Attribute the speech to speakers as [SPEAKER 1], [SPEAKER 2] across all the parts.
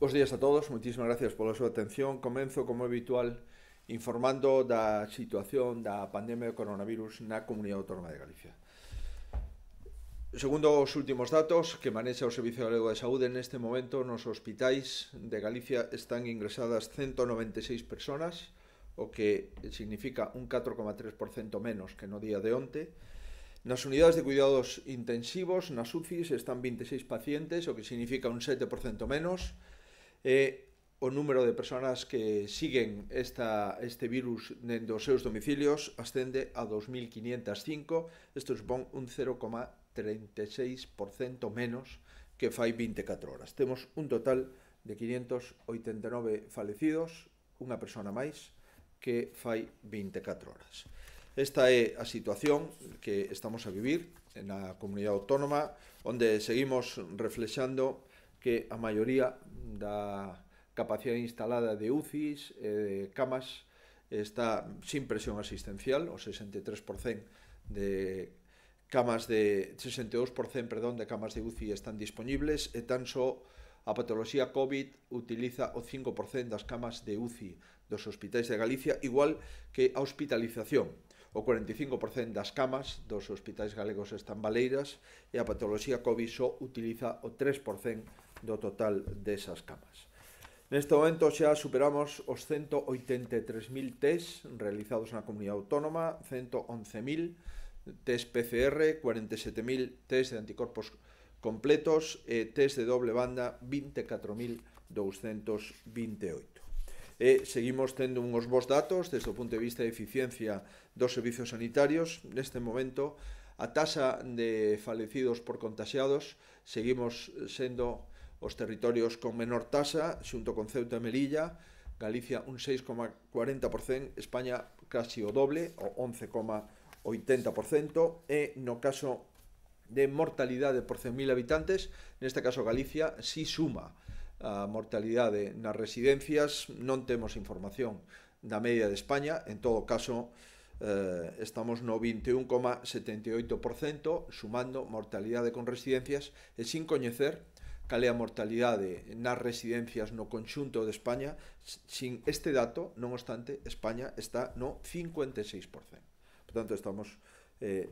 [SPEAKER 1] Bos días a todos, moitísimas gracias pola súa atención. Comenzo, como é habitual, informando da situación da pandemia do coronavirus na Comunidade Autónoma de Galicia. Segundo os últimos datos que manexa o Servicio Galego de Saúde, neste momento nos hospitais de Galicia están ingresadas 196 personas, o que significa un 4,3% menos que no día de onte. Nas unidades de cuidados intensivos, nas UCIs, están 26 pacientes, o que significa un 7% menos. O número de persoas que siguen este virus dentro dos seus domicilios ascende a 2.505. Isto supón un 0,36% menos que fai 24 horas. Temos un total de 589 falecidos, unha persona máis que fai 24 horas. Esta é a situación que estamos a vivir na comunidade autónoma, onde seguimos reflexando que a maioría da capacidade instalada de UCIs e de camas está sin presión asistencial, o 63% de camas de 62%, de camas de UCI están disponibles, e tan só a patoloxía COVID utiliza o 5% das camas de UCI dos hospitais de Galicia, igual que a hospitalización. O 45% das camas dos hospitais galegos están baleiras e a patoloxía COVID só utiliza o 3% do total desas camas. Neste momento xa superamos os 183.000 test realizados na comunidade autónoma, 111.000 test PCR, 47.000 test de anticorpos completos e test de doble banda 24.228. Seguimos tendo uns bons datos desde o punto de vista de eficiencia dos servizos sanitarios. Neste momento, a taxa de falecidos por contaxiados seguimos sendo os territorios con menor taxa, xunto con Ceuta e Melilla. Galicia un 6,40%, España casi o doble, o 11,80%, e no caso de mortalidade por 100.000 habitantes, neste caso Galicia si suma a mortalidade nas residencias. Non temos información da media de España, en todo caso estamos no 21,78%, sumando mortalidade con residencias e sin coñecer cal é a mortalidade nas residencias no conxunto de España. Sin este dato, non obstante, España está no 56%. Por tanto, estamos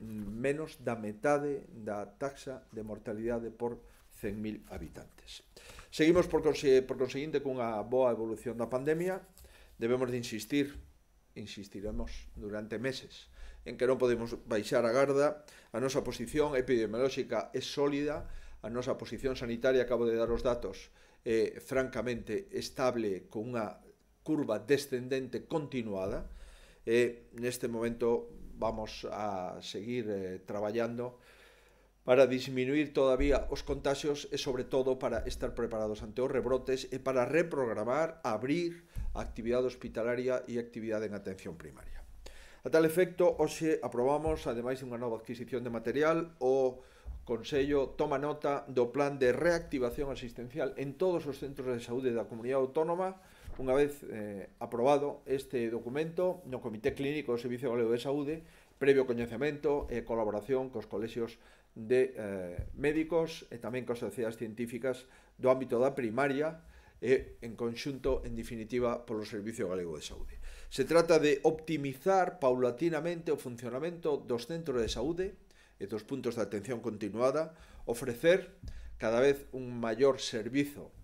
[SPEAKER 1] menos da metade da taxa de mortalidade por 100.000 habitantes. Seguimos, por conseguinte, cunha boa evolución da pandemia. Debemos de insistiremos durante meses, en que non podemos baixar a garda. A nosa posición epidemiolóxica é sólida, a nosa posición sanitaria, acabo de dar os datos, é francamente estable, con unha curva descendente continuada. Neste momento vamos a seguir traballando para disminuir todavía os contagios e, sobre todo, para estar preparados ante os rebrotes e para reprogramar, abrir a actividade hospitalaria e a actividade en atención primaria. A tal efecto, hoxe aprobamos, ademais de unha nova adquisición de material, o Consello toma nota do plan de reactivación asistencial en todos os centros de saúde da comunidade autónoma. Unha vez aprobado este documento no Comité Clínico do Servicio Galego de Saúde, previo coñecemento e colaboración cos colexios de médicos e tamén coas sociedades científicas do ámbito da primaria e, en conxunto, en definitiva, polo Servicio Galego de Saúde. Se trata de optimizar paulatinamente o funcionamento dos centros de saúde e dos puntos de atención continuada, ofrecer cada vez un maior servizo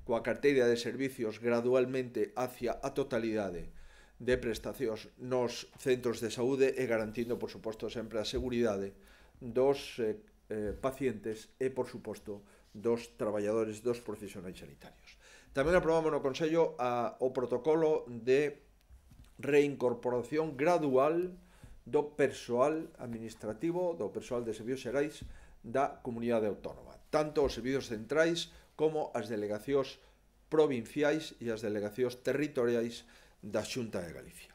[SPEAKER 1] coa carteira de servicios gradualmente hacia a totalidade de prestacións nos centros de saúde e garantindo, por suposto, sempre a seguridade dos pacientes e, por suposto, dos traballadores, dos profesionais sanitarios. Tamén aprobamos no Consello o protocolo de reincorporación gradual do persoal administrativo, do persoal de servicios xerais da comunidade autónoma, tanto os servicios centrais como as delegacións provinciais e as delegacións territoriais da Xunta de Galicia.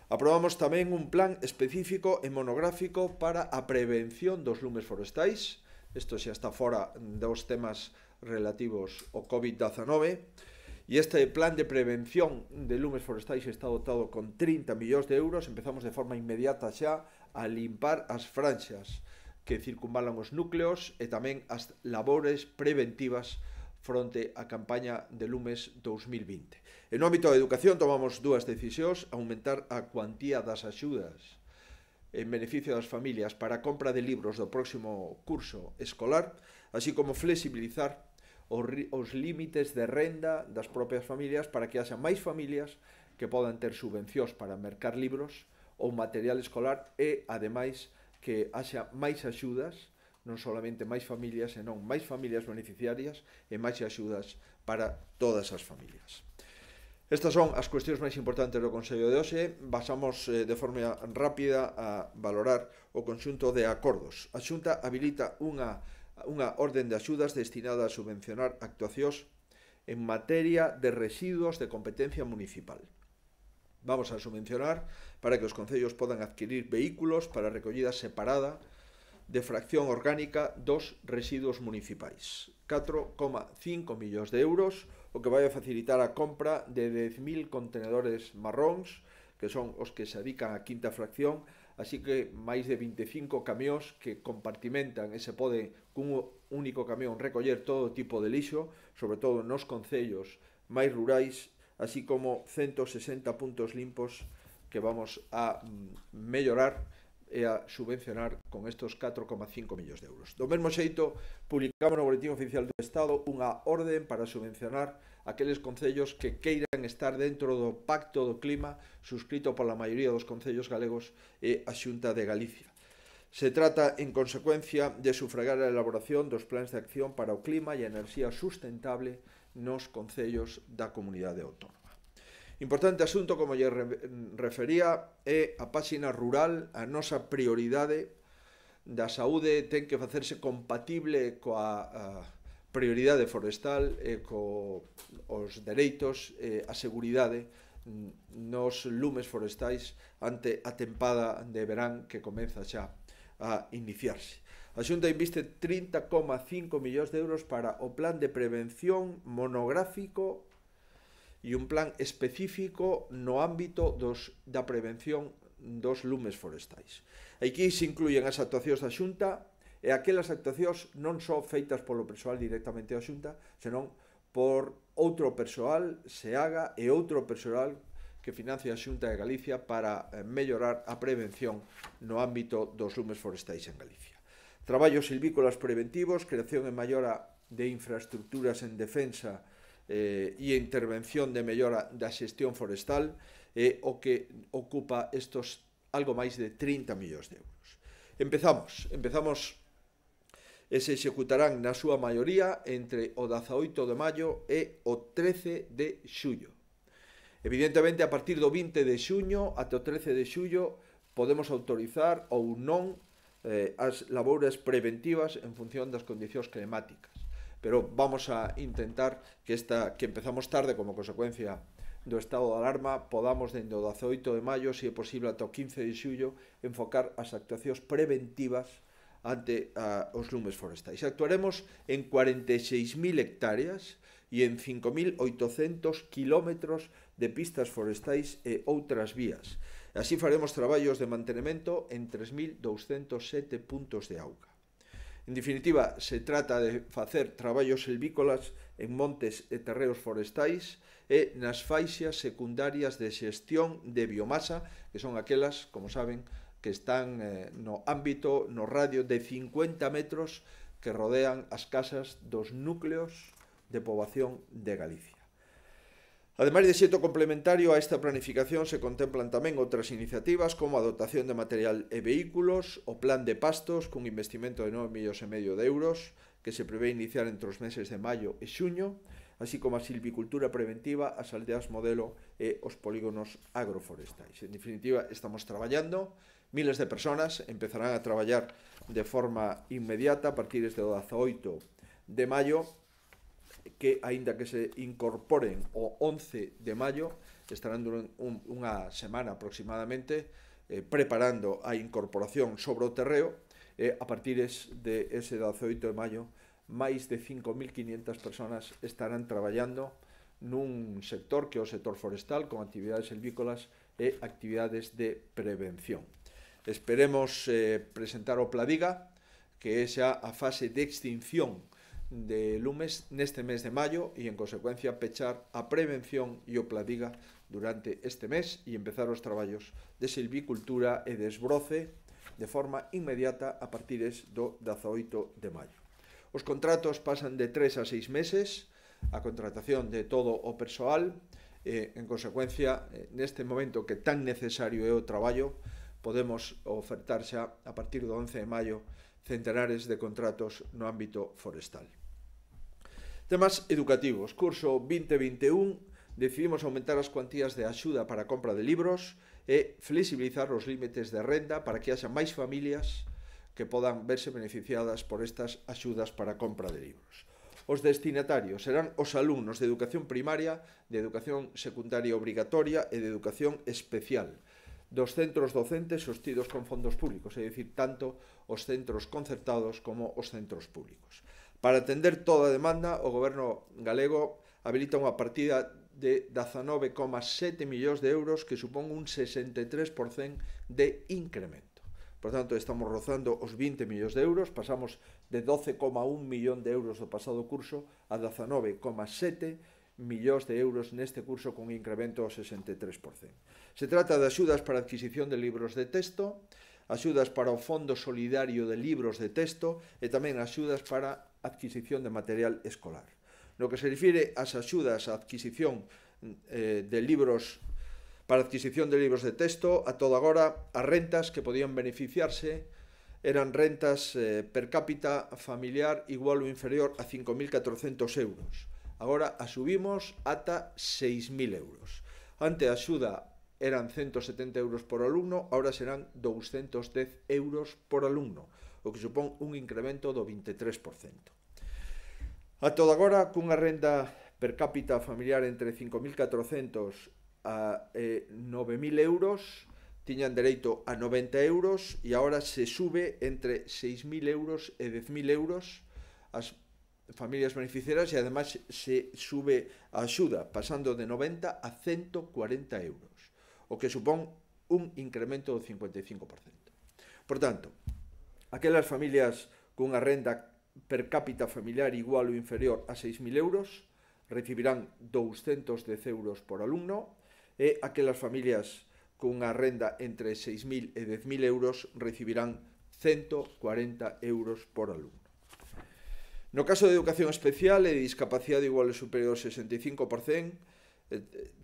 [SPEAKER 1] Aprobamos tamén un plan específico e monográfico para a prevención dos lumes forestais. Isto xa está fora dos temas relativos ao COVID-19. E este plan de prevención de lumes forestais está dotado con 30 millóns de euros. Empezamos de forma inmediata xa a limpar as franxas que circunvalan os núcleos e tamén as labores preventivas fronte á campaña de lumes 2020. En no ámbito da educación tomamos dúas decisións: aumentar a cuantía das axudas en beneficio das familias para a compra de libros do próximo curso escolar, así como flexibilizar os límites de renda das propias familias para que haxa máis familias que podan ter subvencións para mercar libros ou material escolar e, ademais, que haxa máis axudas, non solamente máis familias, senón máis familias beneficiarias e máis axudas para todas as familias. Estas son as cuestións máis importantes do Consello de hoxe. Basamos de forma rápida a valorar o conxunto de acordos. A Xunta habilita unha orden de axudas destinada a subvencionar actuacións en materia de residuos de competencia municipal. Vamos a subvencionar para que os concellos podan adquirir vehículos para a recollida separada de fracción orgánica dos residuos municipais. 4,5 millóns de euros, o que vai a facilitar a compra de 10.000 contenedores marróns, que son os que se dedican á quinta fracción, así que máis de 25 camións que compartimentan e se pode cun único camión recoller todo tipo de lixo, sobre todo nos concellos máis rurais, así como 160 puntos limpos que vamos a mellorar e a subvencionar con estos 4,5 millóns de euros. Do mesmo xeito, publicamos no Boletín Oficial do Estado unha orden para subvencionar aqueles concellos que queiran estar dentro do Pacto do Clima suscrito pola maioría dos concellos galegos e a Xunta de Galicia. Se trata, en consecuencia, de sufragar a elaboración dos plans de acción para o clima e a enerxía sustentable nos concellos da comunidade autónoma. Importante asunto, como lle refería, é a páxina rural. A nosa prioridade da saúde ten que facerse compatible coa prioridade forestal e cos dereitos e a seguridade nos lumes forestais ante a tempada de verán que comeza xa a iniciarse. A Xunta inviste 30,5 millóns de euros para o plan de prevención monográfico e un plan específico no ámbito da prevención dos lumes forestais. Aquí se incluyen as actuacións da Xunta e aquelas actuacións non só feitas polo persoal directamente da Xunta, senón por outro persoal, SEAGA, e outro persoal que financia a Xunta de Galicia para mellorar a prevención no ámbito dos lumes forestais en Galicia. Traballos silvícolas preventivos, creación e mellora de infraestructuras en defensa e intervención de mellora da xestión forestal é o que ocupa estos algo máis de 30 millóns de euros. Empezamos e se executarán na súa maioría entre o 18 de maio e o 13 de xullo. Evidentemente, a partir do 20 de xuño até o 13 de xullo podemos autorizar ou non as labouras preventivas en función das condicións climáticas. Pero vamos a intentar que empezamos tarde como consecuencia do estado de alarma, podamos dende o 18 de maio, se é posible ata o 15 de xullo, enfocar as actuacións preventivas ante os lumes forestais. Actuaremos en 46.000 hectáreas e en 5.800 kilómetros de pistas forestais e outras vías. Así faremos traballos de mantenimento en 3.207 puntos de auga. En definitiva, se trata de facer traballos silvícolas en montes e terreos forestais e nas faixas secundarias de xestión de biomasa, que son aquelas, como saben, que están no ámbito, no radio de 50 metros que rodean as casas dos núcleos de poboación de Galicia. Ademais de xeito complementario a esta planificación se contemplan tamén outras iniciativas como a dotación de material e vehículos, o plan de pastos cun investimento de 9,5 millóns de euros que se prevé iniciar entre os meses de maio e xuño, así como a silvicultura preventiva, as aldeas modelo e os polígonos agroforestais. En definitiva, estamos traballando, miles de personas empezarán a traballar de forma inmediata a partir do 18 de maio, que, aínda que se incorporen o 11 de maio, estarán durante unha semana aproximadamente preparando a incorporación sobre o terreo e a partir de ese 18 de maio máis de 5.500 personas estarán traballando nun sector que é o sector forestal con actividades silvícolas e actividades de prevención. Esperemos presentar o Pladiga, que é xa a fase de extinción de lumes neste mes de maio e, en consecuencia, pechar a prevención e o Pladiga durante este mes e empezar os traballos de silvicultura e de esbroce de forma inmediata a partir do 18 de maio. Os contratos pasan de 3 a 6 meses, a contratación de todo o persoal, en consecuencia, neste momento que tan necesario é o traballo, podemos ofertar xa a partir do 11 de maio centenares de contratos no ámbito forestal. Temas educativos. Curso 2021, decidimos aumentar as cuantías de axuda para a compra de libros e flexibilizar os límites de renda para que haxa máis familias que podan verse beneficiadas por estas axudas para a compra de libros. Os destinatarios serán os alumnos de educación primaria, de educación secundaria obrigatoria e de educación especial dos centros docentes sostidos con fondos públicos, é dicir, tanto os centros concertados como os centros públicos. Para atender toda a demanda, o Goberno galego habilita unha partida de 19,7 millóns de euros que supón un 63% de incremento. Por tanto, estamos rozando os 20 millóns de euros, pasamos de 12,1 millón de euros do pasado curso a 19,7 millóns de euros neste curso con incremento ao 63%. Se trata de axudas para a adquisición de libros de texto, axudas para o Fondo Solidario de Libros de Texto e tamén axudas para a adquisición de material escolar. No que se refire ás axudas á adquisición de libros para a adquisición de libros de texto, a todo agora as rentas que podían beneficiarse eran rentas per cápita familiar igual ou inferior a 5.400 euros. Agora a subimos ata 6.000 euros. Ante a axuda eran 170 euros por alumno, agora serán 210 euros por alumno, o que supón un incremento do 23%. A todo agora, cunha renda per cápita familiar entre 5.400 a 9.000 euros, tiñan dereito a 90 euros e agora se sube entre 6.000 euros e 10.000 euros as familias beneficiarias e ademais se sube a axuda pasando de 90 a 140 euros, o que supón un incremento do 55%. Por tanto, aquelas familias cunha renda per cápita familiar igual ou inferior a 6.000 euros recibirán 210 euros por alumno e aquelas familias cunha renda entre 6.000 e 10.000 euros recibirán 140 euros por alumno. No caso de educación especial e de discapacidade igual ou superior ao 65%,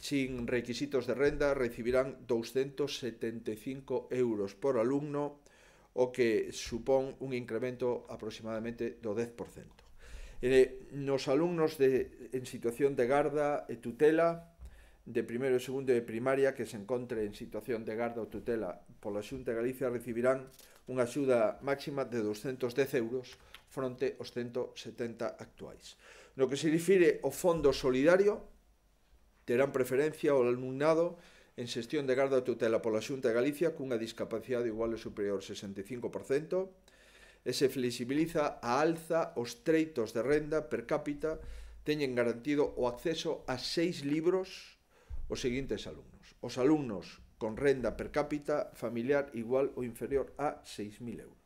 [SPEAKER 1] sin requisitos de renda, recibirán 275 euros por alumno, o que supón un incremento aproximadamente do 10%. Nos alumnos en situación de garda e tutela, de primeiro e segundo de primaria, que se encontre en situación de garda ou tutela pola Xunta de Galicia, recibirán unha axuda máxima de 210 euros fronte aos 170 actuais. No que se refire ao Fondo Solidario, terán preferencia ao alumnado en xestión de garda ou tutela pola Xunta de Galicia cunha discapacidade igual ou superior ao 65% e se flexibiliza a alza os treitos de renda per cápita teñen garantido o acceso a 6 libros os seguintes alumnos. Os alumnos con renda per cápita familiar igual ou inferior a 6.000 euros.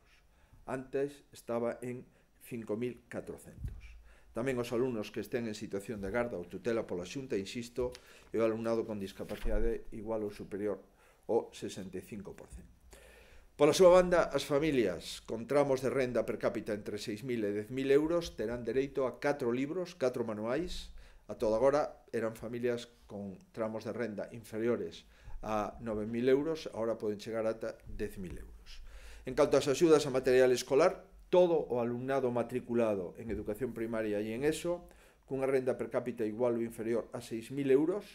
[SPEAKER 1] Antes estaba en 5.400. Tamén os alumnos que estén en situación de garda ou tutela pola Xunta, insisto, e o alumnado con discapacidade igual ou superior ao 65%. Pola súa banda, as familias con tramos de renda per cápita entre 6.000 e 10.000 euros terán dereito a 4 libros, 4 manuais. A todo agora eran familias con tramos de renda inferiores a 9.000 euros, agora poden chegar ata 10.000 euros. En canto ás axudas a material escolar, todo o alumnado matriculado en educación primaria e en ESO, cunha renda per cápita igual ou inferior a 6.000 euros,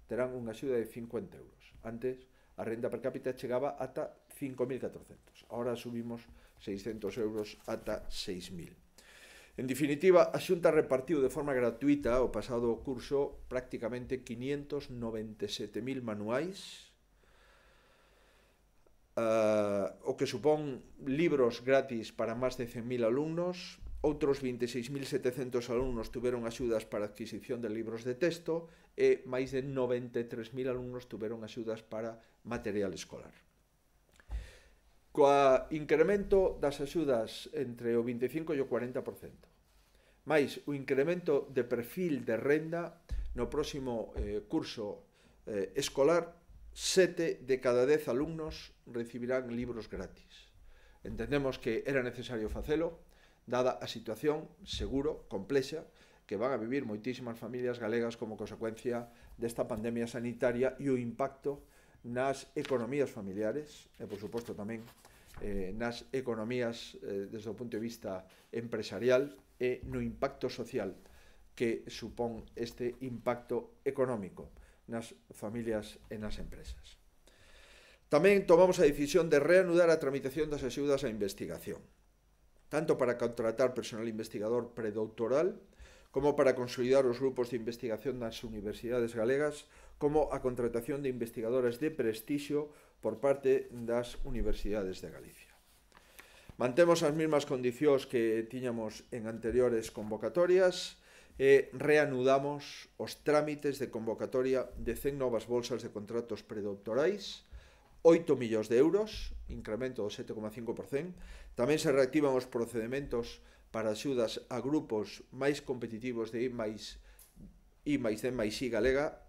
[SPEAKER 1] terán unha axuda de 50 euros. Antes, a renda per cápita chegaba ata 5.400. Agora subimos 600 euros ata 6.000. En definitiva, a Xunta repartiu de forma gratuita o pasado curso prácticamente 597.000 manuais, o que supón libros gratis para máis de 100.000 alumnos. Outros 26.700 alumnos tuveron axudas para a adquisición de libros de texto e máis de 93.000 alumnos tuveron axudas para material escolar. Coa incremento das axudas entre o 25 e o 40%, máis o incremento de perfil de renda no próximo curso escolar. 7 de cada 10 alumnos recibirán libros gratis. Entendemos que era necesario facelo, dada a situación, seguro, complexa, que van a vivir moitísimas familias galegas como consecuencia desta pandemia sanitaria e o impacto nas economías familiares e, por suposto, tamén nas economías desde o punto de vista empresarial e no impacto social que supón este impacto económico nas familias e nas empresas. Tamén tomamos a decisión de reanudar a tramitación das axudas á investigación, tanto para contratar personal investigador predoutoral como para consolidar os grupos de investigación nas universidades galegas, como a contratación de investigadores de prestixio por parte das universidades de Galicia. Mantemos as mesmas condicións que tiñamos en anteriores convocatorias e reanudamos os trámites de convocatoria de 100 novas bolsas de contratos predoctorais, 8 millóns de euros, incremento do 7,5%. Tamén se reactivan os procedementos para axudas a grupos máis competitivos de I+D+I galega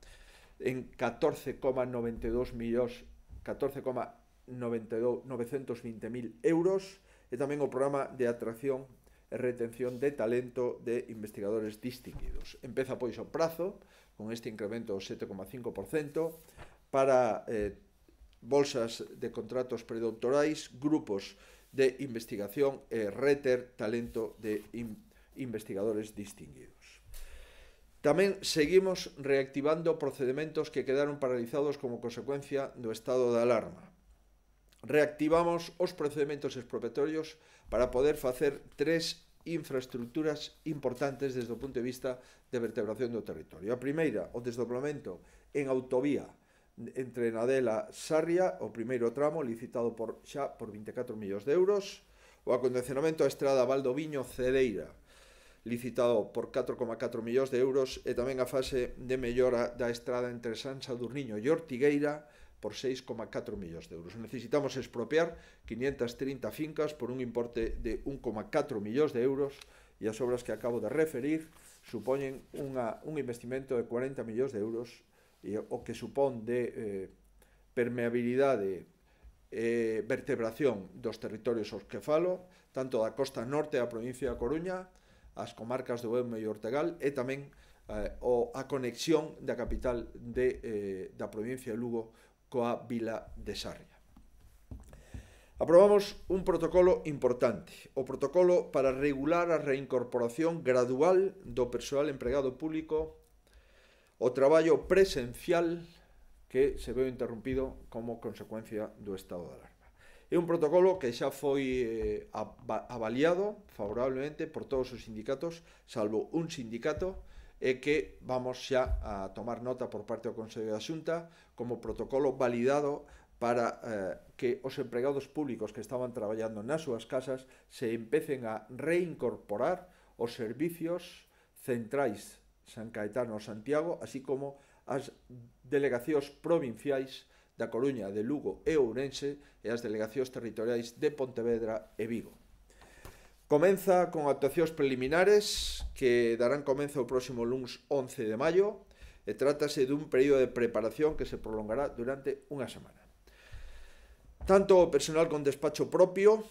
[SPEAKER 1] en 14,92 millóns, 14,920.000 euros, e tamén o programa de atracción e retención de talento de investigadores distinguidos. Empeza, pois, o prazo, con este incremento do 7,5%, para bolsas de contratos predoctorais, grupos de investigación e reter talento de investigadores distinguidos. Tamén seguimos reactivando procedementos que quedaron paralizados como consecuencia do estado de alarma. Reactivamos os procedementos expropiatorios para poder facer 3 infraestructuras importantes desde o punto de vista de vertebración do territorio. A primeira, o desdoblamento en autovía entre Nadela e Sarria, o primeiro tramo licitado xa por 24 millóns de euros, o acondicionamento á estrada Valdoviño-Cedeira, licitado por 4,4 millóns de euros, e tamén a fase de mellora da estrada entre San Sadurniño e Ortigueira por 6,4 millóns de euros. Necesitamos expropiar 530 fincas por un importe de 1,4 millóns de euros, e as obras que acabo de referir supoñen un investimento de 40 millóns de euros, e o que supón de permeabilidade e vertebración dos territorios aos que falo, tanto da costa norte da provincia da Coruña, as comarcas do Eume e Ortegal, e tamén a conexión da capital da provincia de Lugo coa vila de Sarria. Aprobamos un protocolo importante, o protocolo para regular a reincorporación gradual do persoal empregado público o traballo presencial que se veu interrompido como consecuencia do estado de alarma. É un protocolo que xa foi avaliado favorablemente por todos os sindicatos, salvo un sindicato, e que vamos xa a tomar nota por parte do Consello da Xunta como protocolo validado para que os empregados públicos que estaban traballando nas súas casas se empecen a reincorporar os servicios centrais San Caetano e Santiago, así como as delegacións provinciais da Coruña, de Lugo e Ourense, e as delegacións territoriais de Pontevedra e Vigo. Comeza con actuacións preliminares que darán comenzo o próximo luns 11 de maio, e trátase dun período de preparación que se prolongará durante unha semana. Tanto o personal con despacho propio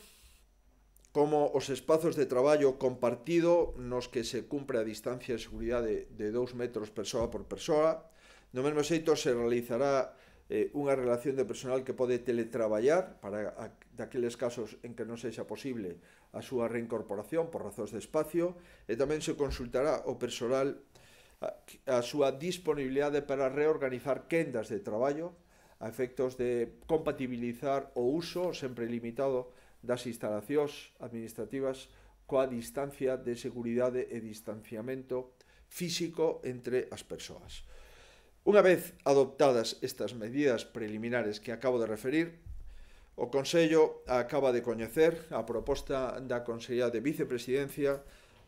[SPEAKER 1] como os espazos de traballo compartido nos que se cumpre a distancia de seguridade de 2 metros persoa por persoa. No mesmo xeito se realizará unha relación de personal que pode teletraballar para daqueles casos en que non sexa posible a súa reincorporación por razóns de espacio, e tamén se consultará o personal a súa disponibilidade para reorganizar quendas de traballo a efectos de compatibilizar o uso sempre limitado das instalacións administrativas coa distancia de seguridade e distanciamento físico entre as persoas. Unha vez adoptadas estas medidas preliminares que acabo de referir, o Consello acaba de coñecer a proposta da Consellería de Vicepresidencia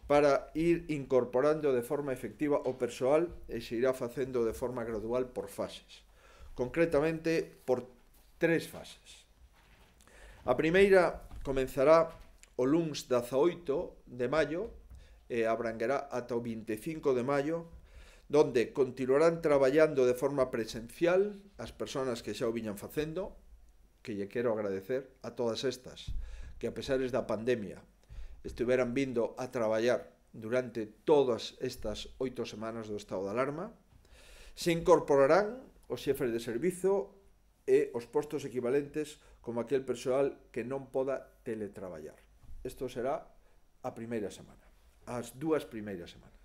[SPEAKER 1] para ir incorporando de forma efectiva o persoal, e se irá facendo de forma gradual por fases. Concretamente, por 3 fases. A primeira comenzará o luns 18 de maio e abranguerá ata o 25 de maio, donde continuarán traballando de forma presencial as persoas que xa o viñan facendo, que lle quero agradecer a todas estas, que a pesares da pandemia estiveran vindo a traballar durante todas estas 8 semanas do estado de alarma. Se incorporarán os xefes de servizo e os postos equivalentes como aquel persoal que non poda teletraballar. Isto será a primeira semana, as 2 primeiras semanas.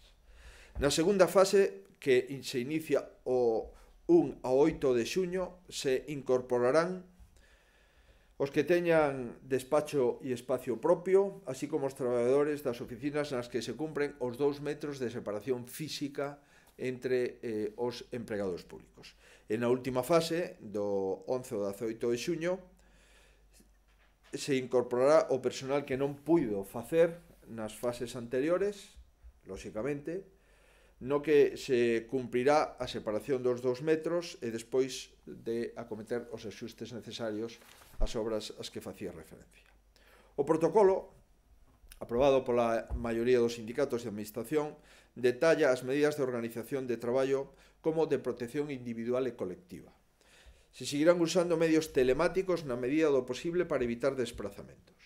[SPEAKER 1] Na segunda fase, que se inicia o 1 ao 8 de xuño, se incorporarán os que teñan despacho e espacio propio, así como os traballadores das oficinas nas que se cumpren os 2 metros de separación física entre os empregados públicos. E na última fase, do 11 ao 18 de xuño, se incorporará o personal que non puido facer nas fases anteriores, lóxicamente, no que se cumprirá a separación dos 2 metros e despois de acometer os axustes necesarios ás obras ás que facía referencia. O protocolo, aprobado pola maioría dos sindicatos de administración, detalla as medidas de organización de traballo como de protección individual e colectiva. Se seguirán usando medios telemáticos na medida do posible para evitar desplazamentos.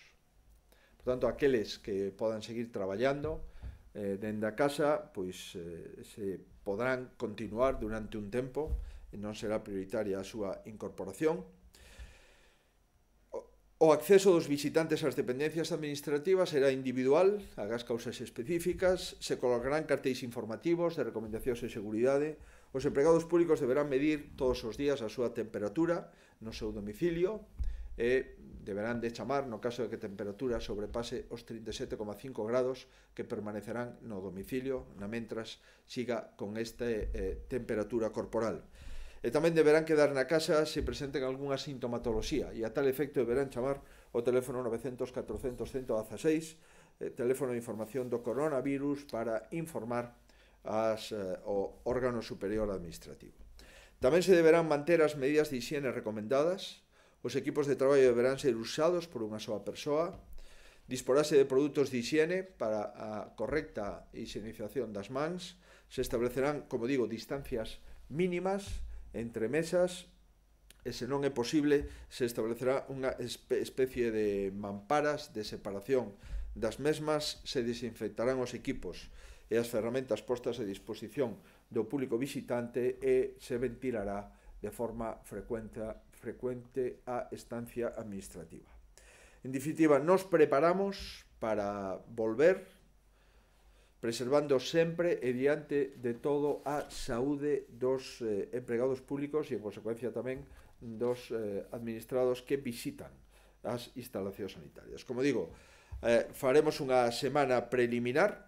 [SPEAKER 1] Por tanto, aqueles que podan seguir traballando dende a casa, pois se podrán continuar durante un tempo e non será prioritaria a súa incorporación. O acceso dos visitantes ás dependencias administrativas será individual, agás causas específicas, se colocarán cartéis informativos de recomendacións de seguridade, os empregados públicos deberán medir todos os días a súa temperatura no seu domicilio e deberán de chamar no caso de que a temperatura sobrepase os 37,5 grados que permanecerán no domicilio na mentras siga con esta temperatura corporal. E tamén deberán quedar na casa se presenten algunha sintomatoloxía e a tal efecto deberán chamar o teléfono 900 400 116, teléfono de información do coronavirus, para informar o órgano superior administrativo. Tamén se deberán manter as medidas de higiene recomendadas. Os equipos de traballo deberán ser usados por unha soa persoa, disporase de produtos de higiene para a correcta higienización das mans, se establecerán, como digo, distancias mínimas entre mesas e, se non é posible, se establecerá unha especie de mamparas de separación das mesmas, se desinfectarán os equipos e as ferramentas postas a disposición do público visitante e se ventilará de forma frecuente a estancia administrativa. En definitiva, nos preparamos para volver, preservando sempre e diante de todo a saúde dos empregados públicos e, en consecuencia, tamén dos administrados que visitan as instalacións sanitarias. Como digo, faremos unha semana preliminar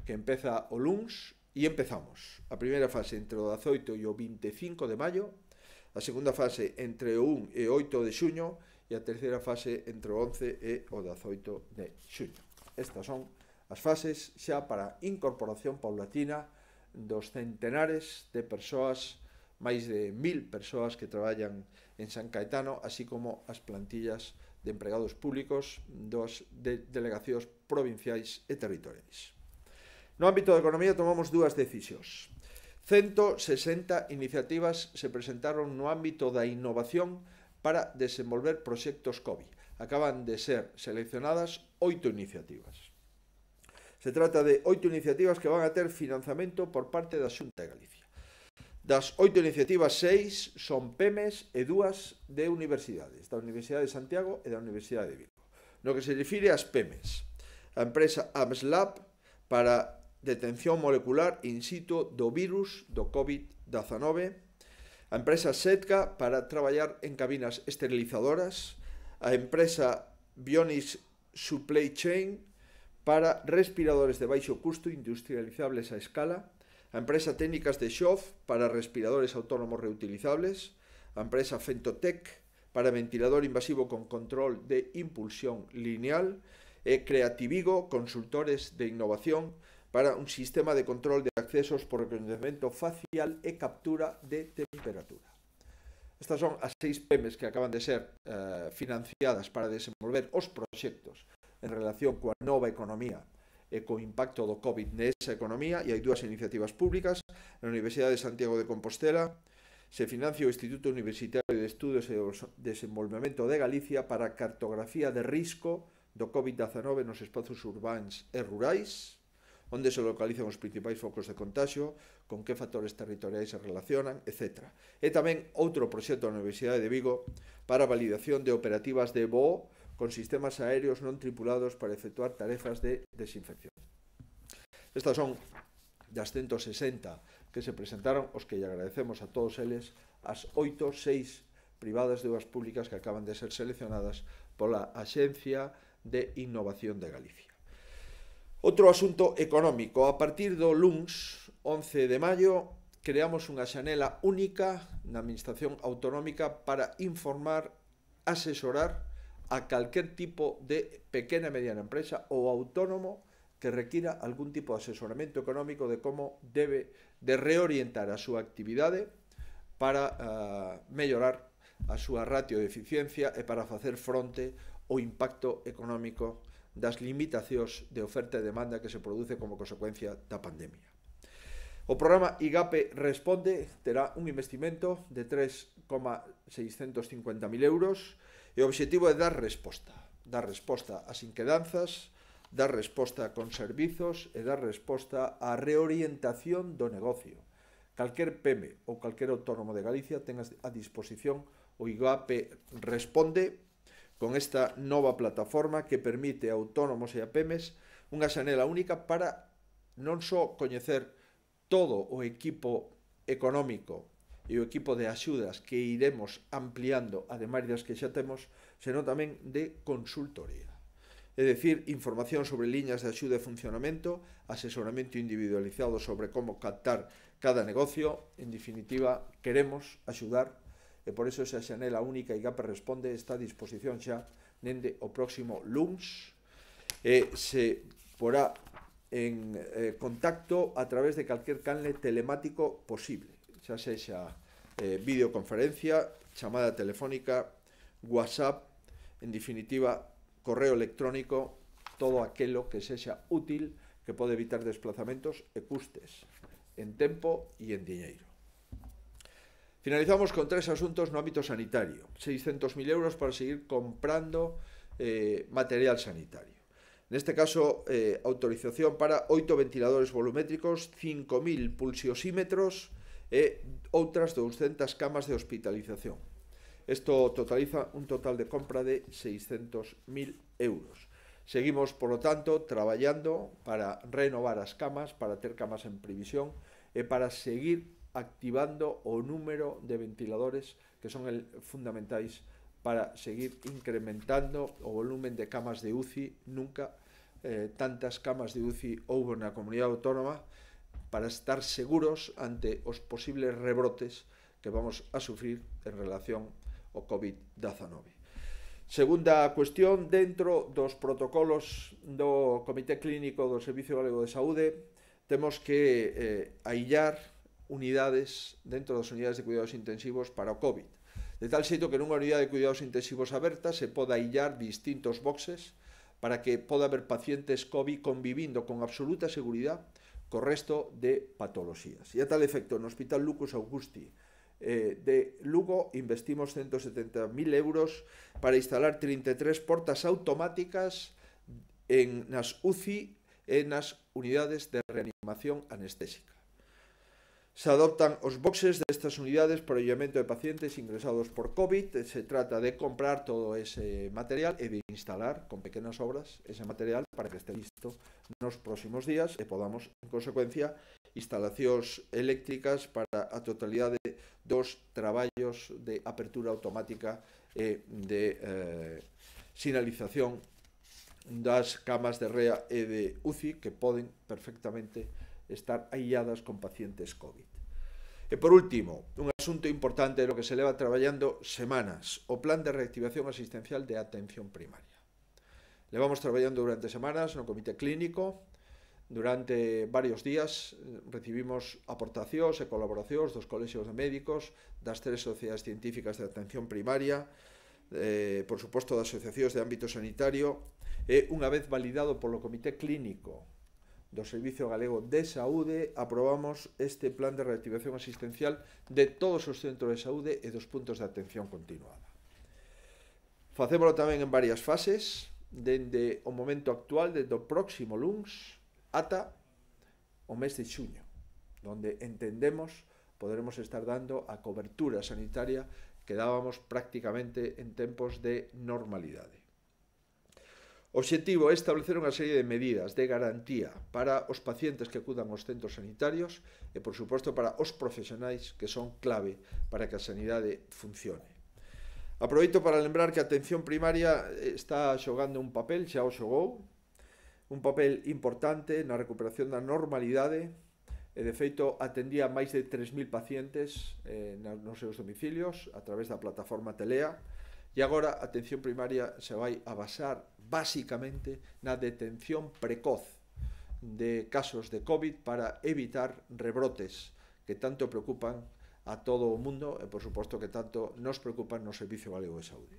[SPEAKER 1] que empeza o luns e empezamos a primeira fase entre o 18 e o 25 de maio, a segunda fase entre o 1 e o 8 de xuño e a terceira fase entre o 11 e o 18 de xuño. Estas son as fases xa para incorporación paulatina dos centenares de persoas, máis de 1000 persoas que traballan en San Caetano, así como as plantillas de empregados públicos dos delegacións provinciais e territoriais. No ámbito da economía tomamos 2 decisións. 160 iniciativas se presentaron no ámbito da innovación para desenvolver proxectos COVID. Acaban de ser seleccionadas 8 iniciativas. Se trata de 8 iniciativas que van a ter financiamento por parte da Xunta de Galicia. Das 8 iniciativas, 6 son PEMES e 2 de universidades, da Universidade de Santiago e da Universidade de Vigo. No que se refire ás PEMES, a empresa AMSLab para detención molecular in situ do virus do COVID-19, a empresa SETCA para traballar en cabinas esterilizadoras, a empresa Bionics Supply Chain para respiradores de baixo custo industrializables a escala, a empresa Técnicas de Xof para respiradores autónomos reutilizables, a empresa Fentotec para ventilador invasivo con control de impulsión lineal e Creativigo, consultores de innovación para un sistema de control de accesos por reconocimiento facial e captura de temperatura. Estas son as 6 PEMES que acaban de ser financiadas para desenvolver os proxectos en relación coa nova economía co impacto do COVID nesa economía, e hai dúas iniciativas públicas. Na Universidade de Santiago de Compostela se financia o Instituto Universitario de Estudos e Desenvolvemento de Galicia para a cartografía de risco do COVID-19 nos espazos urbáns e rurais, onde se localizan os principais focos de contagio, con que factores territoriais se relacionan, etc. E tamén outro proxecto da Universidade de Vigo para a validación de operativas de voo con sistemas aéreos non tripulados para efectuar tarefas de desinfección. Estas son das 160 que se presentaron, os que lle agradecemos a todos eles, as 6 privadas e 2 públicas que acaban de ser seleccionadas pola Axencia de Innovación de Galicia. Outro asunto económico. A partir do luns 11 de maio creamos unha xanela única na Administración Autonómica para informar, asesorar a calquer tipo de pequena e mediana empresa ou autónomo que requira algún tipo de asesoramento económico de como debe de reorientar a súa actividade para mellorar a súa ratio de eficiencia e para facer fronte ao impacto económico das limitacións de oferta e demanda que se produce como consecuencia da pandemia. O programa IGAPE Responde terá un investimento de 3,650.000 euros e o obxectivo é dar resposta ás inquedanzas, dar resposta con servizos e dar resposta á reorientación do negocio. Calquer PEME ou calquer autónomo de Galicia ten a disposición o IGAPE Responde con esta nova plataforma que permite a autónomos e a PEMES unha xanela única para non só coñecer todo o equipo económico e o equipo de axudas que iremos ampliando ademais das que xa temos, senón tamén de consultoría. É dicir, información sobre liñas de axuda e funcionamento, asesoramento individualizado sobre como captar cada negocio. En definitiva, queremos axudar e por iso esa xanela única IGAPE Responde está a disposición xa dende o próximo luns e se porá en contacto a través de calquer canle telemático posible, xa sexa videoconferencia, chamada telefónica, WhatsApp, en definitiva, correo electrónico, todo aquelo que sexa útil, que pode evitar desplazamentos e custes en tempo e en diñeiro. Finalizamos con 3 asuntos no ámbito sanitario. 600.000 euros para seguir comprando material sanitario. Neste caso, autorización para 8 ventiladores volumétricos, 5.000 pulsiosímetros e outras 200 camas de hospitalización. Isto totaliza un total de compra de 600.000 euros. Seguimos, por lo tanto, traballando para renovar as camas, para ter camas en previsión e para seguir activando o número de ventiladores que son fundamentais para seguir incrementando o volumen de camas de UCI. Nunca tantas camas de UCI houbo na comunidade autónoma para estar seguros ante os posibles rebrotes que vamos a sufrir en relación ao COVID-19. Segunda cuestión, dentro dos protocolos do Comité Clínico do Servicio Galego de Saúde, temos que aillar unidades dentro das unidades de cuidados intensivos para o COVID, de tal xeito que nunha unidade de cuidados intensivos aberta se poda aillar distintos boxes para que poda haber pacientes COVID convivindo con absoluta seguridade co resto de patoloxías. E a tal efecto, no Hospital Lucus Augusti de Lugo investimos 170.000 euros para instalar 33 portas automáticas nas UCI e nas unidades de reanimación anestésica. Se adoptan os boxes destas unidades para o illamento de pacientes ingresados por COVID. Se trata de comprar todo ese material e de instalar con pequenas obras ese material para que este listo nos próximos días e podamos, en consecuencia, instalacións eléctricas para a totalidade dos traballos de apertura automática e de sinalización das camas de REA e de UCI que poden perfectamente estar ailladas con pacientes COVID. E por último, un asunto importante no que se leva traballando semanas, o plan de reactivación asistencial de atención primaria. Levamos traballando durante semanas no Comité Clínico. Durante varios días recibimos aportacións e colaboracións dos colexios de médicos, das 3 sociedades científicas de atención primaria, por suposto das asociacións de ámbito sanitario, e unha vez validado polo Comité Clínico do Servicio Galego de Saúde aprobamos este plan de reactivación asistencial de todos os centros de saúde e dos puntos de atención continuada. Facémolo tamén en varias fases, dende o momento actual, desde o próximo luns ata o mes de xuño, donde entendemos poderemos estar dando a cobertura sanitaria que dábamos prácticamente en tempos de normalidade. O obxectivo é establecer unha serie de medidas de garantía para os pacientes que acudan aos centros sanitarios e, por suposto, para os profesionais que son clave para que a sanidade funcione. Aproveito para lembrar que a atención primaria está xogando un papel, xa o xogou, un papel importante na recuperación da normalidade e, de feito, atendía máis de 3.000 pacientes nos seus domicilios a través da plataforma Telea, e agora a atención primaria se vai a basar basicamente na detención precoz de casos de COVID para evitar rebrotes que tanto preocupan a todo o mundo e, por suposto, que tanto nos preocupan no Servicio Galego de Saúde.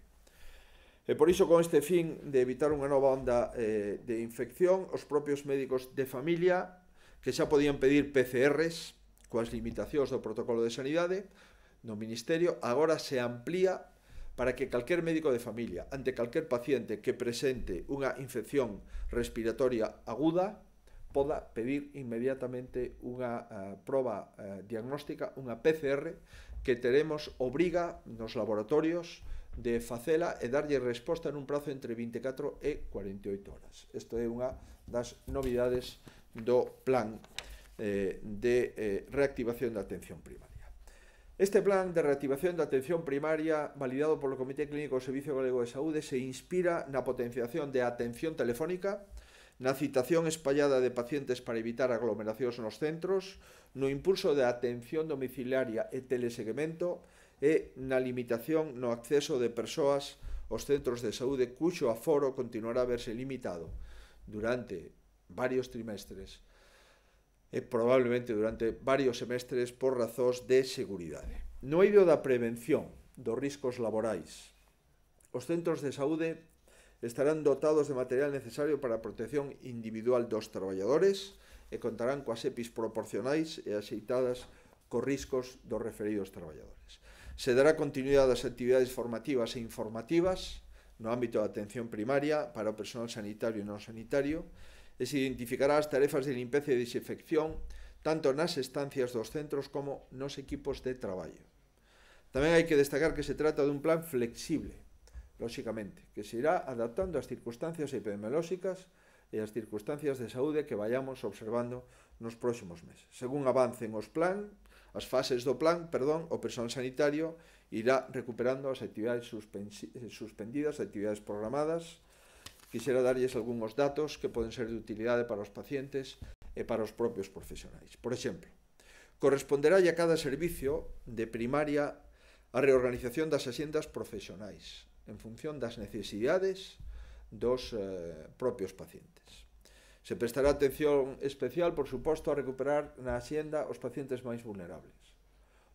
[SPEAKER 1] E por iso, con este fin de evitar unha nova onda de infección, os propios médicos de familia que xa podían pedir PCRs coas limitacións do protocolo de sanidade no Ministerio, agora se amplía para que calquer médico de familia, ante calquer paciente que presente unha infección respiratoria aguda, poda pedir inmediatamente unha proba diagnóstica, unha PCR, que teremos obriga nos laboratorios de facela e darlle resposta nun prazo entre 24 e 48 horas. Isto é unha das novidades do plan de reactivación da atención primaria. Este plan de reactivación da atención primaria, validado polo Comité Clínico do Servicio Galego de Saúde, se inspira na potenciación de atención telefónica, na citación espallada de pacientes para evitar aglomeracións nos centros, no impulso de atención domiciliaria e teleseguimento e na limitación no acceso de persoas aos centros de saúde cuxo aforo continuará a verse limitado durante varios trimestres e probablemente durante varios semestres por razóns de seguridade. No eido da prevención dos riscos laborais, os centros de saúde estarán dotados de material necesario para a protección individual dos traballadores e contarán coas EPIs proporcionais e axeitadas cos riscos dos referidos traballadores. Se dará continuidade ás actividades formativas e informativas no ámbito da atención primaria para o persoal sanitario e non sanitario, e se identificará as tarefas de limpeza e desinfección tanto nas estancias dos centros como nos equipos de traballo. Tamén hai que destacar que se trata dun plan flexible, lóxicamente, que se irá adaptando ás circunstancias epidemiolóxicas e ás circunstancias de saúde que vayamos observando nos próximos meses. Según avancen as fases do plan, o persoal sanitario irá recuperando as actividades suspendidas, as actividades programadas. Quixera darlles algúns datos que poden ser de utilidade para os pacientes e para os propios profesionais. Por exemplo, corresponderá a cada servicio de primaria a reorganización das axendas profesionais en función das necesidades dos propios pacientes. Se prestará atención especial, por suposto, a recuperar na axenda os pacientes máis vulnerables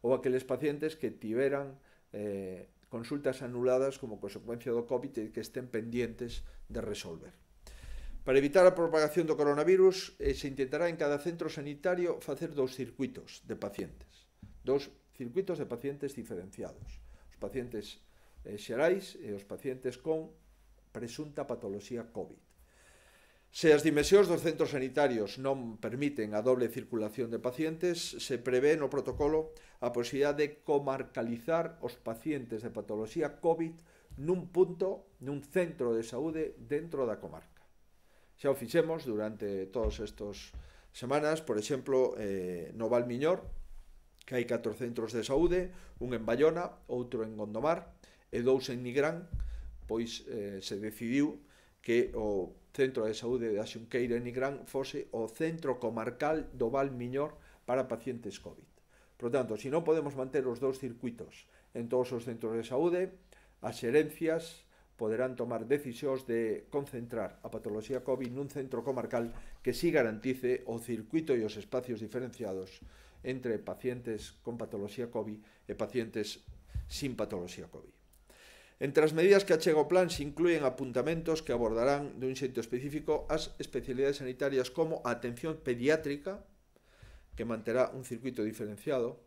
[SPEAKER 1] ou aqueles pacientes que tiveran consultas anuladas como consecuencia do COVID e que estén pendientes de resolver. Para evitar a propagación do coronavirus, se intentará en cada centro sanitario facer dous circuitos de pacientes diferenciados. Os pacientes xerais e os pacientes con presunta patoloxía COVID. Se as dimensións dos centros sanitarios non permiten a doble circulación de pacientes, se prevé no protocolo a posibilidade de comarcalizar os pacientes de patoloxía COVID nun centro de saúde dentro da comarca. Xa o fixemos durante todas estas semanas, por exemplo, no Valmiñor, que hai 4 centros de saúde, un en Bayona, outro en Gondomar e 2 en Nigrán, pois se decidiu que o Centro de Saúde da Xunqueira en Nigrán fose o centro comarcal do Valmiñor para pacientes COVID. Por tanto, se non podemos manter os dous circuitos en todos os centros de saúde, as xerencias poderán tomar decisións de concentrar a patoloxía COVID nun centro comarcal que si garantice o circuito e os espacios diferenciados entre pacientes con patoloxía COVID e pacientes sin patoloxía COVID. Entre as medidas que achega o plan se incluen apuntamentos que abordarán dun xeito específico as especialidades sanitarias como a atención pediátrica, que manterá un circuito diferenciado,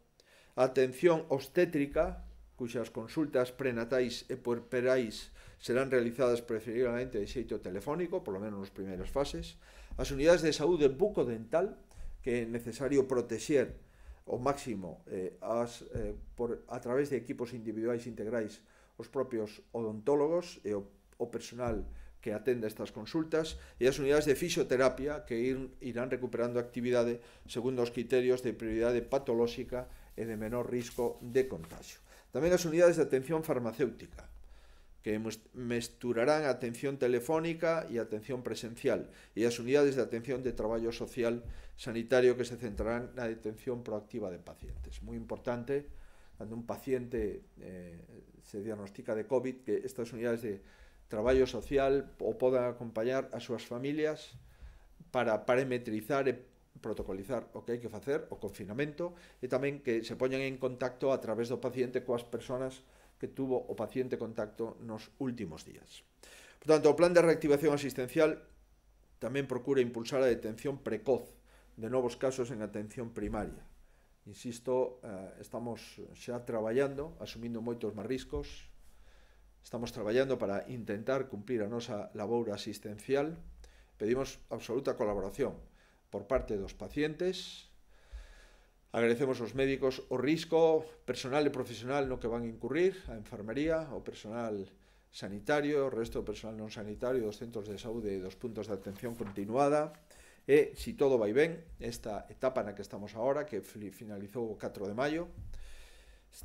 [SPEAKER 1] a atención obstétrica, cuxas consultas prenatais e puerperais serán realizadas preferiblemente de xeito telefónico, polo menos nas primeiras fases, as unidades de saúde bucodental, que é necesario protexer ao máximo a través de equipos individuais integrais os propios odontólogos e o personal que atende estas consultas, e as unidades de fisioterapia que irán recuperando actividade segundo os criterios de prioridade patolóxica e de menor risco de contagio. Tamén as unidades de atención farmacéutica, que mesturarán a atención telefónica e a atención presencial, e as unidades de atención de traballo social sanitario que se centrarán na detención proactiva de pacientes. Moi importante, cando un paciente se diagnostica de COVID, que estas unidades de traballo social o podan acompañar as súas familias para parametrizar e protocolizar o que hai que facer, o confinamento, e tamén que se poñan en contacto a través do paciente coas persoas que tuvo o paciente contacto nos últimos días. Por tanto, o plan de reactivación asistencial tamén procura impulsar a detención precoz de novos casos en atención primaria. Insisto, estamos xa traballando, asumindo moitos máis riscos, estamos traballando para intentar cumplir a nosa laboura asistencial. Pedimos absoluta colaboración por parte dos pacientes. Agradecemos aos médicos o risco personal e profesional no que van incurrir, a enfermería, o personal sanitario, o resto do personal non sanitario dos centros de saúde e dos puntos de atención continuada. E, se todo vai ben, esta etapa na que estamos agora, que finalizou o 4 de maio,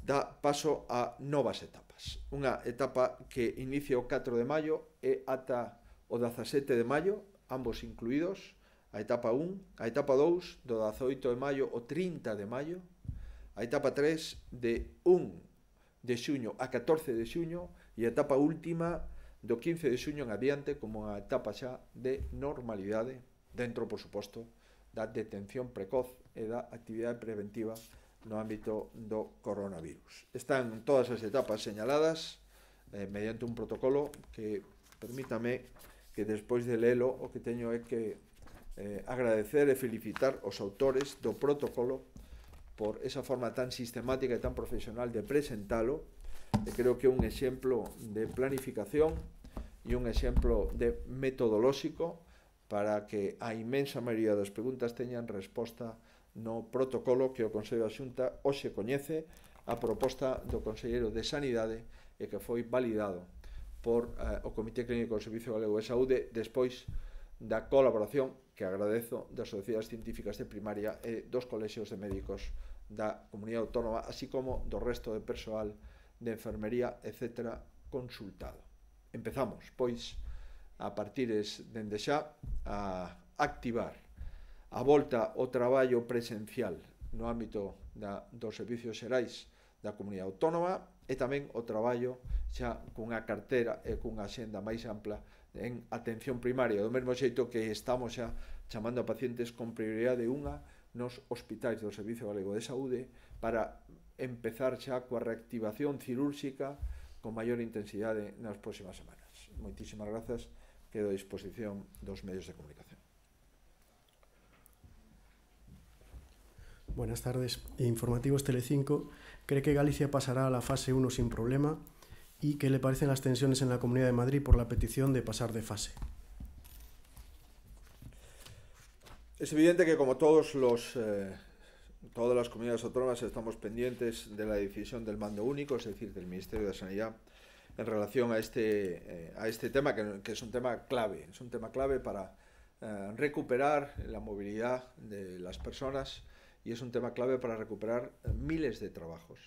[SPEAKER 1] dá paso a novas etapas. Unha etapa que inicia o 4 de maio e ata o 17 de maio, ambos incluídos, a etapa 1, a etapa 2 do 18 de maio ao 30 de maio, a etapa 3 de 1 de xuño a 14 de xuño e a etapa última do 15 de xuño en adiante como a etapa xa de normalidade dentro, por suposto, da detención precoz e da actividade preventiva no ámbito do coronavirus. Están todas as etapas señaladas mediante un protocolo que, permítame que despois de lelo, o que teño é que agradecer e felicitar os autores do protocolo por esa forma tan sistemática e tan profesional de presentalo, e creo que é un exemplo de planificación e un exemplo de metodolóxico para que a inmensa maioría das preguntas teñan resposta no protocolo que o Consello da Xunta hoxe coñece a proposta do Conselleiro de Sanidade e que foi validado por o Comité Clínico do Servicio Galego de Saúde despois da colaboración que agradezo das sociedades científicas de primaria e dos colexios de médicos da comunidade autónoma, así como do resto de persoal de enfermería, etc., consultado. Empezamos, pois, a partires dende xa a activar a volta ao traballo presencial no ámbito dos servicios xerais da comunidade autónoma e tamén o traballo xa cunha cartera e cunha axenda máis ampla en atención primaria, do mesmo xeito que estamos xa chamando a pacientes con prioridade 1 nos hospitais do Servicio Galego de Saúde para empezar xa coa reactivación cirúrxica con maior intensidade nas próximas semanas. Moitísimas grazas, quedo a disposición dos medios de comunicación.
[SPEAKER 2] Buenas tardes. Informativos Telecinco cree que Galicia pasará a la fase 1 sin problema y qué le parecen las tensiones en la Comunidad de Madrid por la petición de pasar de fase.
[SPEAKER 1] Es evidente que como todas las comunidades autónomas estamos pendientes de la decisión del mando único, es decir, del Ministerio de Sanidad, en relación a este tema, que es un tema clave. Es un tema clave para recuperar la movilidad de las personas y es un tema clave para recuperar miles de trabajos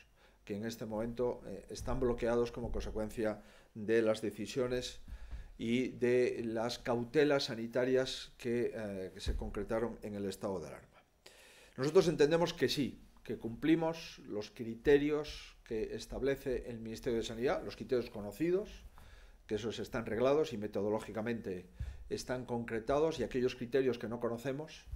[SPEAKER 1] que en este momento están bloqueados como consecuencia de las decisiones y de las cautelas sanitarias que se concretaron en el estado de alarma. Nosotros entendemos que sí, que cumplimos los criterios que establece el Ministerio de Sanidad, los criterios conocidos, que esos están reglados y metodológicamente están concretados, y aquellos criterios que no conocemos,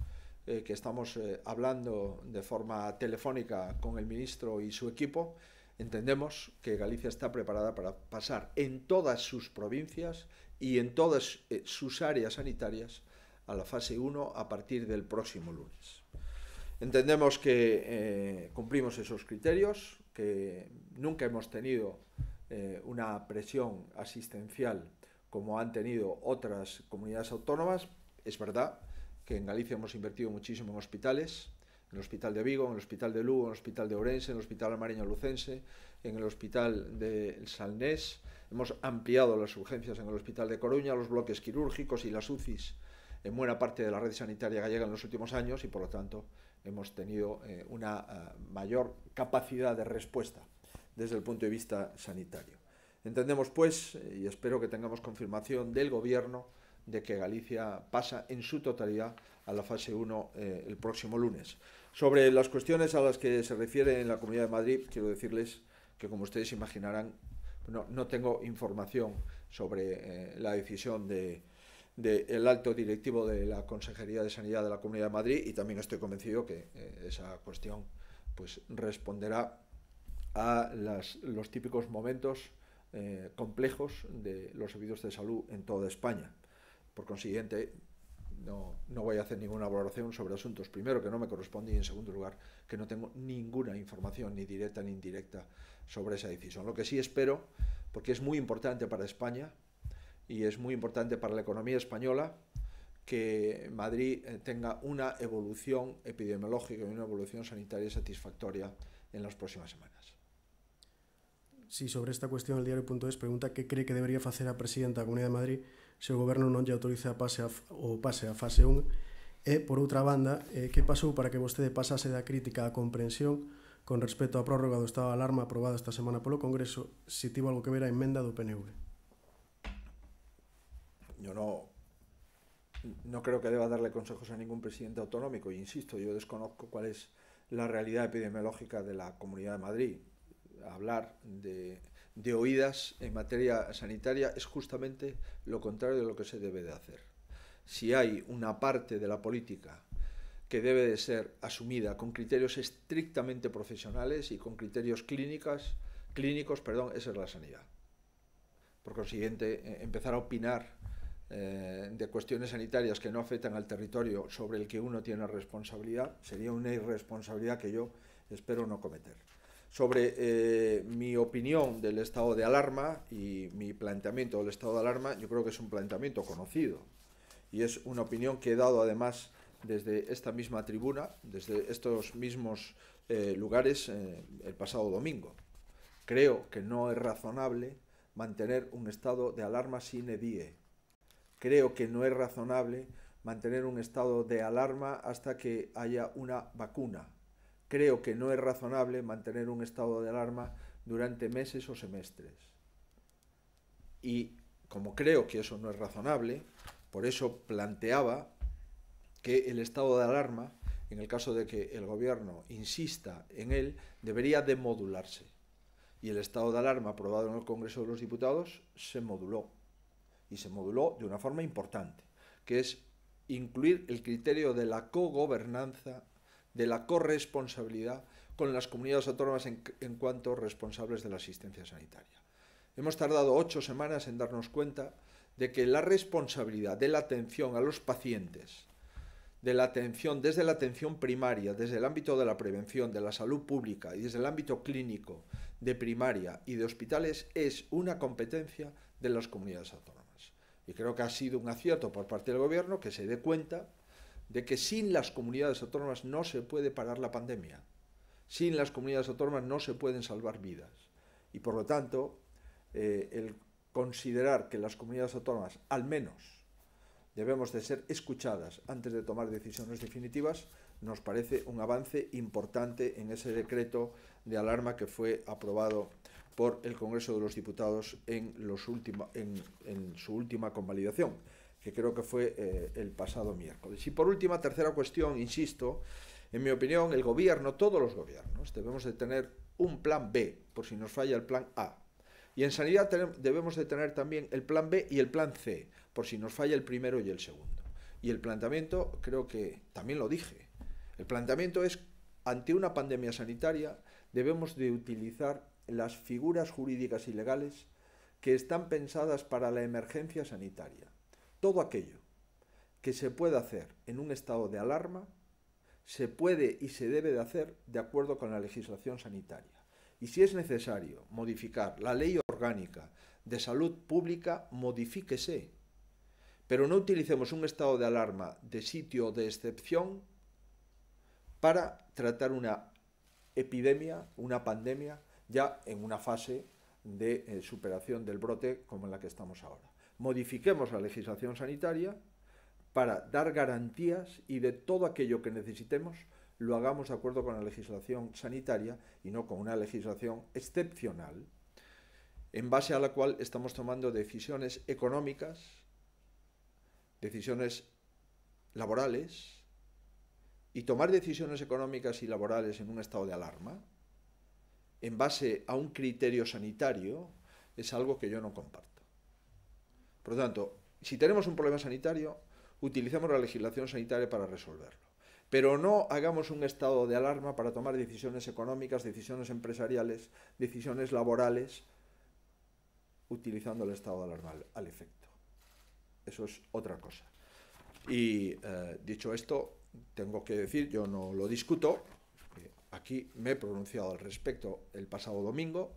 [SPEAKER 1] que estamos hablando de forma telefónica con el ministro y su equipo, Entendemos que Galicia está preparada para pasar en todas sus provincias y en todas sus áreas sanitarias a la fase 1 a partir del próximo lunes. Entendemos que cumplimos esos criterios, que nunca hemos tenido una presión asistencial como han tenido otras comunidades autónomas. Es verdad que en Galicia hemos invertido muchísimo en hospitales, en el Hospital de Vigo, en el Hospital de Lugo, en el Hospital de Ourense, en el Hospital Almariño Lucense, en el Hospital de Salnés. Hemos ampliado las urgencias en el Hospital de Coruña, los bloques quirúrgicos y las UCIs en buena parte de la red sanitaria gallega en los últimos años, y por lo tanto hemos tenido una mayor capacidad de respuesta desde el punto de vista sanitario. Entendemos, pues, y espero que tengamos confirmación del Gobierno, de que Galicia pasa en su totalidad a la fase 1 el próximo lunes. Sobre las cuestiones a las que se refiere en la Comunidad de Madrid, quiero decirles que, como ustedes imaginarán, no tengo información sobre la decisión del alto directivo de la Consejería de Sanidad de la Comunidad de Madrid, y también estoy convencido que esa cuestión pues responderá a los típicos momentos complejos de los servicios de salud en toda España. Por consiguiente, no voy a hacer ninguna valoración sobre asuntos, primero, que no me corresponde, y en segundo lugar, que no tengo ninguna información, ni directa ni indirecta, sobre esa decisión. Lo que sí espero, porque es muy importante para España y es muy importante para la economía española, que Madrid tenga una evolución epidemiológica y una evolución sanitaria satisfactoria en las próximas semanas.
[SPEAKER 2] Sí, sobre esta cuestión, el diario.es pregunta que cree que debería facer a presidenta da Comunidade de Madrid se o Goberno non lle autoriza pase a fase 1, e, por outra banda, que pasou para que vostede pasase da crítica á comprensión con respecto á prórroga do estado de alarma aprobada esta semana polo Congreso, se tivo algo que ver a emenda do PNV?
[SPEAKER 1] Yo no creo que deba darle consejos a ningún presidente autonómico, e insisto, yo desconozco cuál es la realidad epidemiológica de la Comunidad de Madrid. Hablar de oídas en materia sanitaria es justamente lo contrario de lo que se debe de hacer. Si hay una parte de la política que debe de ser asumida con criterios estrictamente profesionales y con criterios clínicos, esa es la sanidad. Por consiguiente, empezar a opinar de cuestiones sanitarias que no afectan al territorio sobre el que uno tiene responsabilidad sería una irresponsabilidad que yo espero no cometer. Sobre mi opinión del estado de alarma y mi planteamiento del estado de alarma, yo creo que es un planteamiento conocido y es una opinión que he dado además desde esta misma tribuna, desde estos mismos lugares el pasado domingo. Creo que no es razonable mantener un estado de alarma sine die. Creo que no es razonable mantener un estado de alarma hasta que haya una vacuna. Creo que no es razonable mantener un estado de alarma durante meses o semestres. Y como creo que eso no es razonable, por eso planteaba que el estado de alarma, en el caso de que el Gobierno insista en él, debería de modularse. Y el estado de alarma aprobado en el Congreso de los Diputados se moduló. Y se moduló de una forma importante, que es incluir el criterio de la cogobernanza, de la corresponsabilidad con las comunidades autónomas en cuanto responsables de la asistencia sanitaria. Hemos tardado 8 semanas en darnos cuenta de que la responsabilidad de la atención a los pacientes, de la atención desde la atención primaria, desde el ámbito de la prevención, de la salud pública y desde el ámbito clínico de primaria y de hospitales es una competencia de las comunidades autónomas. Y creo que ha sido un acierto por parte del Gobierno que se dé cuenta de que sin las comunidades autónomas no se puede parar la pandemia. Sin las comunidades autónomas no se pueden salvar vidas. Y por lo tanto, el considerar que las comunidades autónomas, al menos, debemos de ser escuchadas antes de tomar decisiones definitivas, nos parece un avance importante en ese decreto de alarma que fue aprobado por el Congreso de los Diputados en su última convalidación, que creo que fue el pasado miércoles. Y por última, tercera cuestión, insisto, en mi opinión, el Gobierno, todos los gobiernos, debemos de tener un plan B, por si nos falla el plan A. Y en sanidad debemos de tener también el plan B y el plan C, por si nos falla el primero y el segundo. Y el planteamiento, creo que también lo dije, el planteamiento es, ante una pandemia sanitaria, debemos de utilizar las figuras jurídicas y legales que están pensadas para la emergencia sanitaria. Todo aquello que se puede hacer en un estado de alarma se puede y se debe de hacer de acuerdo con la legislación sanitaria. Y si es necesario modificar la ley orgánica de salud pública, modifíquese. Pero no utilicemos un estado de alarma de sitio de excepción para tratar una epidemia, una pandemia, ya en una fase de superación del brote como en la que estamos ahora. Modifiquemos la legislación sanitaria para dar garantías y de todo aquello que necesitemos lo hagamos de acuerdo con la legislación sanitaria y no con una legislación excepcional en base a la cual estamos tomando decisiones económicas, decisiones laborales, y tomar decisiones económicas y laborales en un estado de alarma en base a un criterio sanitario es algo que yo no comparto. Por lo tanto, si tenemos un problema sanitario, utilicemos la legislación sanitaria para resolverlo. Pero no hagamos un estado de alarma para tomar decisiones económicas, decisiones empresariales, decisiones laborales, utilizando el estado de alarma al efecto. Eso es otra cosa. Y dicho esto, tengo que decir, yo no lo discuto, aquí me he pronunciado al respecto el pasado domingo,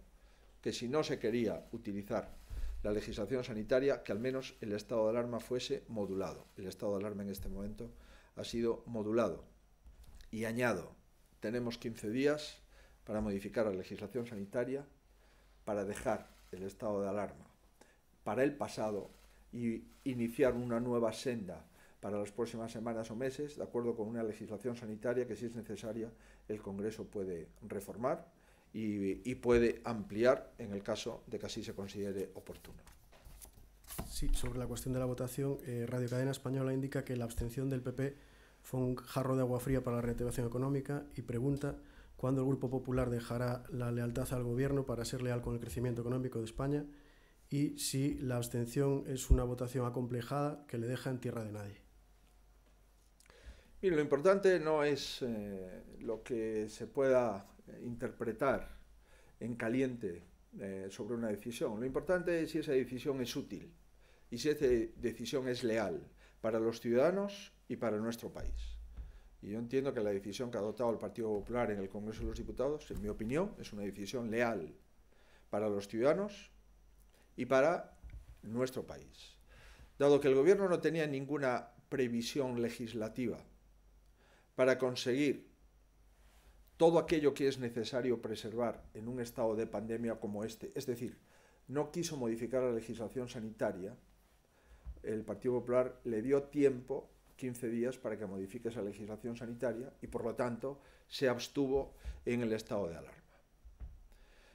[SPEAKER 1] que si no se quería utilizar la legislación sanitaria, que al menos el estado de alarma fuese modulado. El estado de alarma en este momento ha sido modulado. Y añado, tenemos 15 días para modificar la legislación sanitaria, para dejar el estado de alarma para el pasado y iniciar una nueva senda para las próximas semanas o meses, de acuerdo con una legislación sanitaria que, si es necesaria, el Congreso puede reformar y puede ampliar en el caso de que así se considere oportuno.
[SPEAKER 2] Sí, sobre la cuestión de la votación, Radio Cadena Española indica que la abstención del PP fue un jarro de agua fría para la reactivación económica y pregunta cuándo el Grupo Popular dejará la lealtad al Gobierno para ser leal con el crecimiento económico de España y si la abstención es una votación acomplejada que le deja en tierra de nadie.
[SPEAKER 1] Mire, lo importante no es lo que se pueda interpretar en caliente sobre una decisión. Lo importante es si esa decisión es útil y si esa decisión es leal para los ciudadanos y para nuestro país. Y yo entiendo que la decisión que ha adoptado el Partido Popular en el Congreso de los Diputados, en mi opinión, es una decisión leal para los ciudadanos y para nuestro país. Dado que el Gobierno no tenía ninguna previsión legislativa para conseguir todo aquello que es necesario preservar en un estado de pandemia como este, es decir, no quiso modificar la legislación sanitaria, el Partido Popular le dio tiempo, 15 días, para que modifique esa legislación sanitaria y, por lo tanto, se abstuvo en el estado de alarma.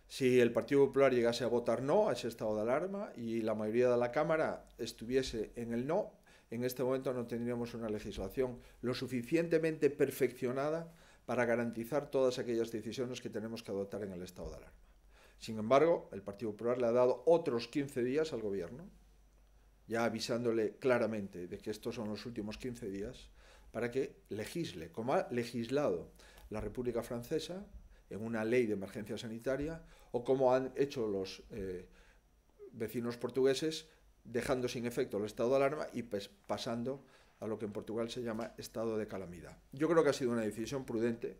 [SPEAKER 1] Si el Partido Popular llegase a votar no a ese estado de alarma y la mayoría de la Cámara estuviese en el no, en este momento no tendríamos una legislación lo suficientemente perfeccionada para garantizar todas aquellas decisiones que tenemos que adoptar en el estado de alarma. Sin embargo, el Partido Popular le ha dado otros 15 días al Gobierno, ya avisándole claramente de que estos son los últimos 15 días, para que legisle, como ha legislado la República Francesa en una ley de emergencia sanitaria, o como han hecho los vecinos portugueses, dejando sin efecto el estado de alarma y pasando a lo que en Portugal se llama estado de calamidad. Yo creo que ha sido una decisión prudente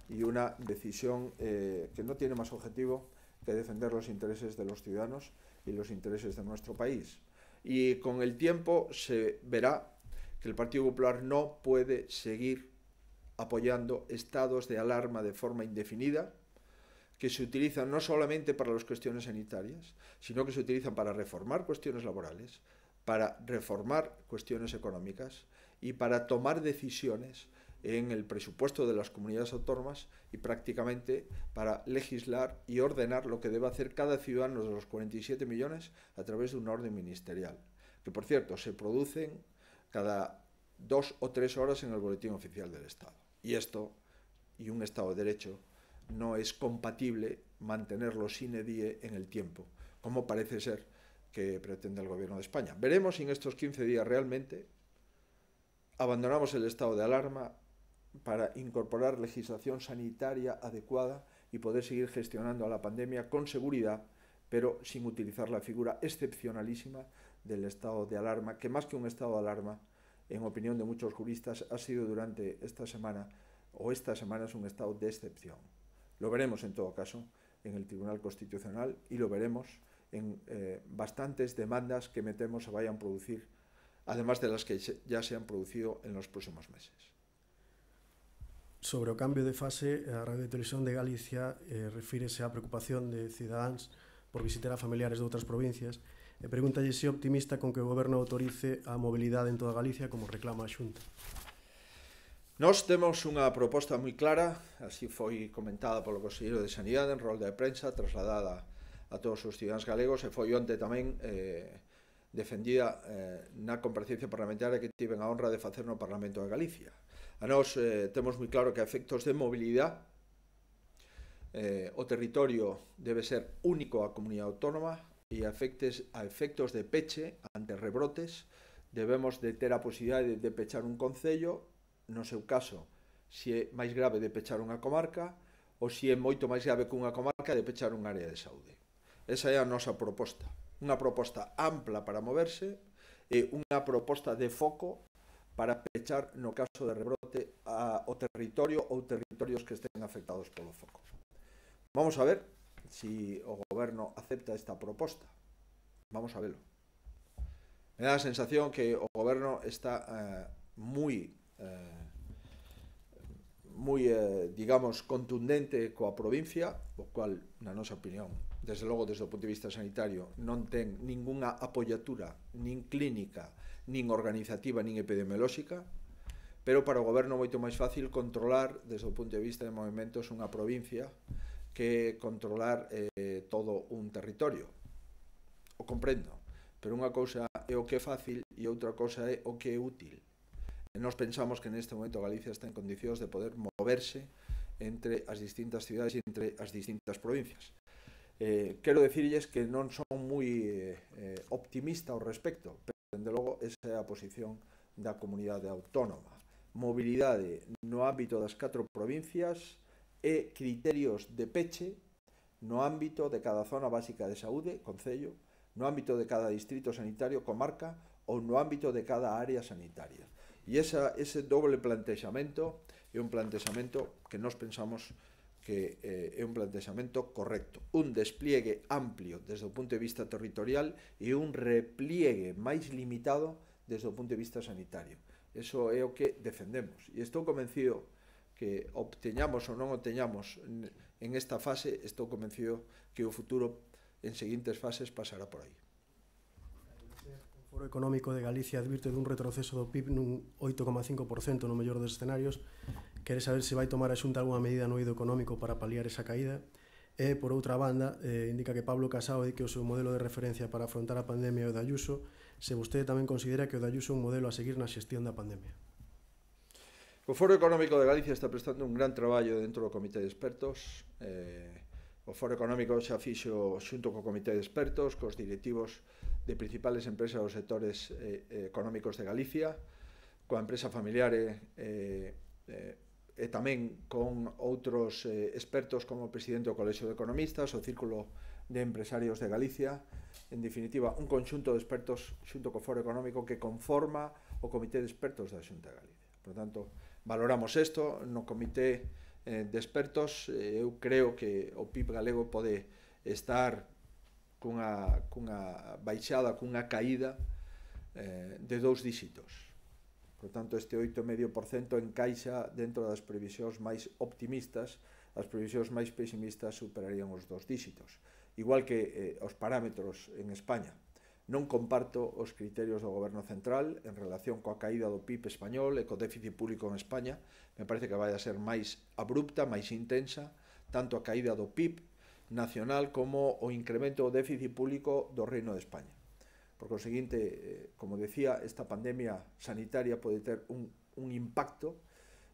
[SPEAKER 1] y una decisión que no tiene más objetivo que defender los intereses de los ciudadanos y los intereses de nuestro país. Y con el tiempo se verá que el Partido Popular no puede seguir apoyando estados de alarma de forma indefinida, que se utilizan no solamente para las cuestiones sanitarias, sino que se utilizan para reformar cuestiones laborales, para reformar cuestiones económicas y para tomar decisiones en el presupuesto de las comunidades autónomas y prácticamente para legislar y ordenar lo que debe hacer cada ciudadano de los 47 millones a través de una orden ministerial, que por cierto se producen cada 2 o 3 horas en el Boletín Oficial del Estado. Y esto, y un Estado de Derecho, no es compatible mantenerlo sine die en el tiempo, como parece ser que pretende el Gobierno de España. Veremos si en estos 15 días realmente abandonamos el estado de alarma para incorporar legislación sanitaria adecuada y poder seguir gestionando a la pandemia con seguridad, pero sin utilizar la figura excepcionalísima del estado de alarma, que más que un estado de alarma, en opinión de muchos juristas, ha sido durante esta semana o estas semanas un estado de excepción. Lo veremos en todo caso en el Tribunal Constitucional y lo veremos en bastantes demandas que me temo se vayan a producir, además de las que ya se han producido en los próximos meses.
[SPEAKER 2] Sobre o cambio de fase, a Radio e Televisión de Galicia refírese á preocupación de cidadáns por visitar a familiares de outras provincias e pregúntalle se é optimista con que o Goberno autorice a mobilidade en toda Galicia como reclama a Xunta.
[SPEAKER 1] Nós temos unha proposta moi clara, así foi comentada polo Conselleiro de Sanidade en rolda de prensa, trasladada a todos os cidadáns galegos e foi onte tamén defendida na comparecencia parlamentaria que tiven a honra de facer no Parlamento de Galicia. A nós temos moi claro que a efectos de mobilidade o territorio debe ser único a comunidade autónoma e a efectos de peche ante rebrotes debemos de ter a posibilidade de pechar un concello, no seu caso, se é máis grave de pechar unha comarca ou se é moito máis grave que unha comarca de pechar unha área de saúde. Esa é a nosa proposta, unha proposta ampla para moverse e unha proposta de foco para pechar, no caso de rebrote, o territorio ou territorios que estén afectados polo foco. Vamos a ver se o Goberno acepta esta proposta. Vamos a verlo. Me dá a sensación que o Goberno está digamos, contundente coa provincia, o cual, na nosa opinión, desde logo, desde o punto de vista sanitario, non ten ningunha apoiatura, nin clínica, nin organizativa, nin epidemiolóxica, pero para o Goberno é moito máis fácil controlar, desde o punto de vista de movimentos, unha provincia que controlar todo un territorio. O comprendo, pero unha cousa é o que é fácil e outra cousa é o que é útil. E nós pensamos que neste momento Galicia está en condicións de poder moverse entre as distintas cidades e entre as distintas provincias. Quero decirles que non son moi optimista ao respecto, pero, dende logo, esa é a posición da comunidade autónoma. Mobilidade no ámbito das 4 provincias e criterios de peche no ámbito de cada zona básica de saúde, concello, no ámbito de cada distrito sanitario, comarca, ou no ámbito de cada área sanitaria. E ese doble plantexamento é un plantexamento que nós pensamos que é un plantexamento correcto. Un despliegue amplio desde o punto de vista territorial e un repliegue máis limitado desde o punto de vista sanitario. Eso é o que defendemos. E estou convencido que obteñamos ou non obteñamos en esta fase, estou convencido que o futuro en seguintes fases pasará por aí.
[SPEAKER 2] O Foro Económico de Galicia advirte dun retroceso do PIB nun 8,5% no mellor dos escenarios. Quere saber se vai tomar a Xunta algunha medida no eido económico para paliar esa caída. E, por outra banda, indica que Pablo Casado di que o seu modelo de referencia para afrontar a pandemia é o de Ayuso, se vostede tamén considera que o de Ayuso é un modelo a seguir na xestión da pandemia.
[SPEAKER 1] O Foro Económico de Galicia está prestando un gran traballo dentro do Comité de Expertos. O Foro Económico xa fixo xunto co Comité de Expertos, cos directivos de principales empresas dos sectores económicos de Galicia, coa empresa familiar e tamén con outros expertos como o presidente do Colexio de Economistas, o Círculo de Empresarios de Galicia, en definitiva, un conxunto de expertos xunto co Foro Económico que conforma o Comité de Expertos da Xunta de Galicia. Por tanto, valoramos isto no Comité de Expertos. Eu creo que o PIB galego pode estar cunha baixada, cunha caída de 2 dígitos. Por tanto, este 8,5% encaixa dentro das previsións máis optimistas. As previsións máis pesimistas superarían os 2 dígitos. Igual que os parámetros en España. Non comparto os criterios do Goberno Central en relación coa caída do PIB español e co déficit público en España. Me parece que vai a ser máis abrupta, máis intensa, tanto a caída do PIB nacional como o incremento do déficit público do Reino de España. Por conseguinte, como decía, esta pandemia sanitaria pode ter un impacto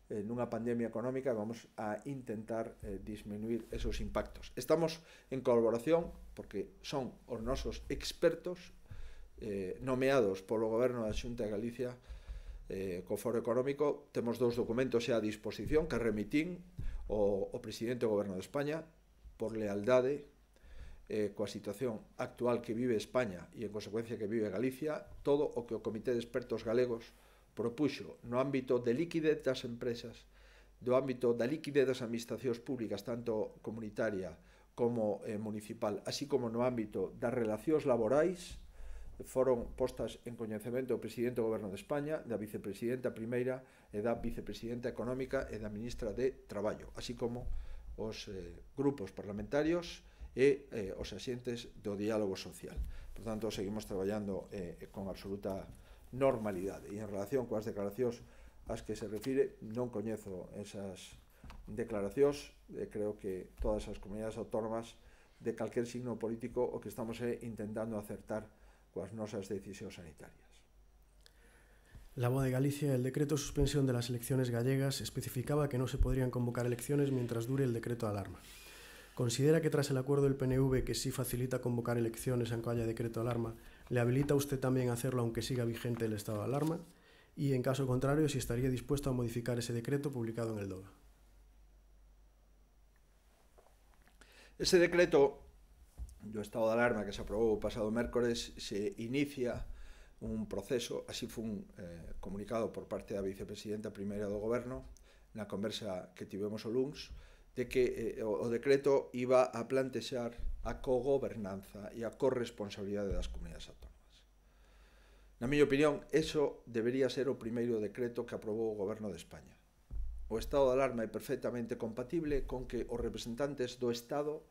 [SPEAKER 1] nunha pandemia económica e vamos a intentar disminuir esos impactos. Estamos en colaboración porque son os nosos expertos nomeados polo Goberno da Xunta de Galicia co Foro Económico. Temos 2 documentos xa a disposición que remitín. o presidente do Goberno de España, por lealdade coa situación actual que vive España e en consecuencia que vive Galicia, todo o que o Comité de Expertos Galegos propuxo no ámbito de liquidez das empresas, do ámbito da liquidez das administracións públicas, tanto comunitaria como municipal, así como no ámbito das relacións laborais, foron postas en coñecemento do presidente do Goberno de España, da vicepresidenta primeira e da vicepresidenta económica e da ministra de Traballo, así como os grupos parlamentarios e os axentes do diálogo social. Por tanto, seguimos traballando con absoluta normalidade. E en relación coas declaracións ás que se refire, non coñezo esas declaracións. Creo que todas as comunidades autónomas de calquer signo político o que estamos intentando acertar coas nosas decisións sanitarias.
[SPEAKER 2] La voz de Galicia, el decreto de suspensión de las elecciones gallegas especificaba que no se podrían convocar elecciones mientras dure el decreto de alarma. ¿Considera que tras el acuerdo del PNV que sí facilita convocar elecciones aunque haya decreto de alarma, le habilita usted también a hacerlo aunque siga vigente el estado de alarma? Y en caso contrario, si estaría dispuesto a modificar ese decreto publicado en el DOGA.
[SPEAKER 1] Ese decreto do estado de alarma que se aprobou o pasado mércores se inicia un proceso, así foi comunicado por parte da vicepresidenta primeira do Goberno na conversa que tivemos o luns, de que o decreto iba a plantexar a cogobernanza e a corresponsabilidade das comunidades autónomas. Na miña opinión, eso debería ser o primeiro decreto que aprobou o Goberno de España. O estado de alarma é perfectamente compatible con que os representantes do Estado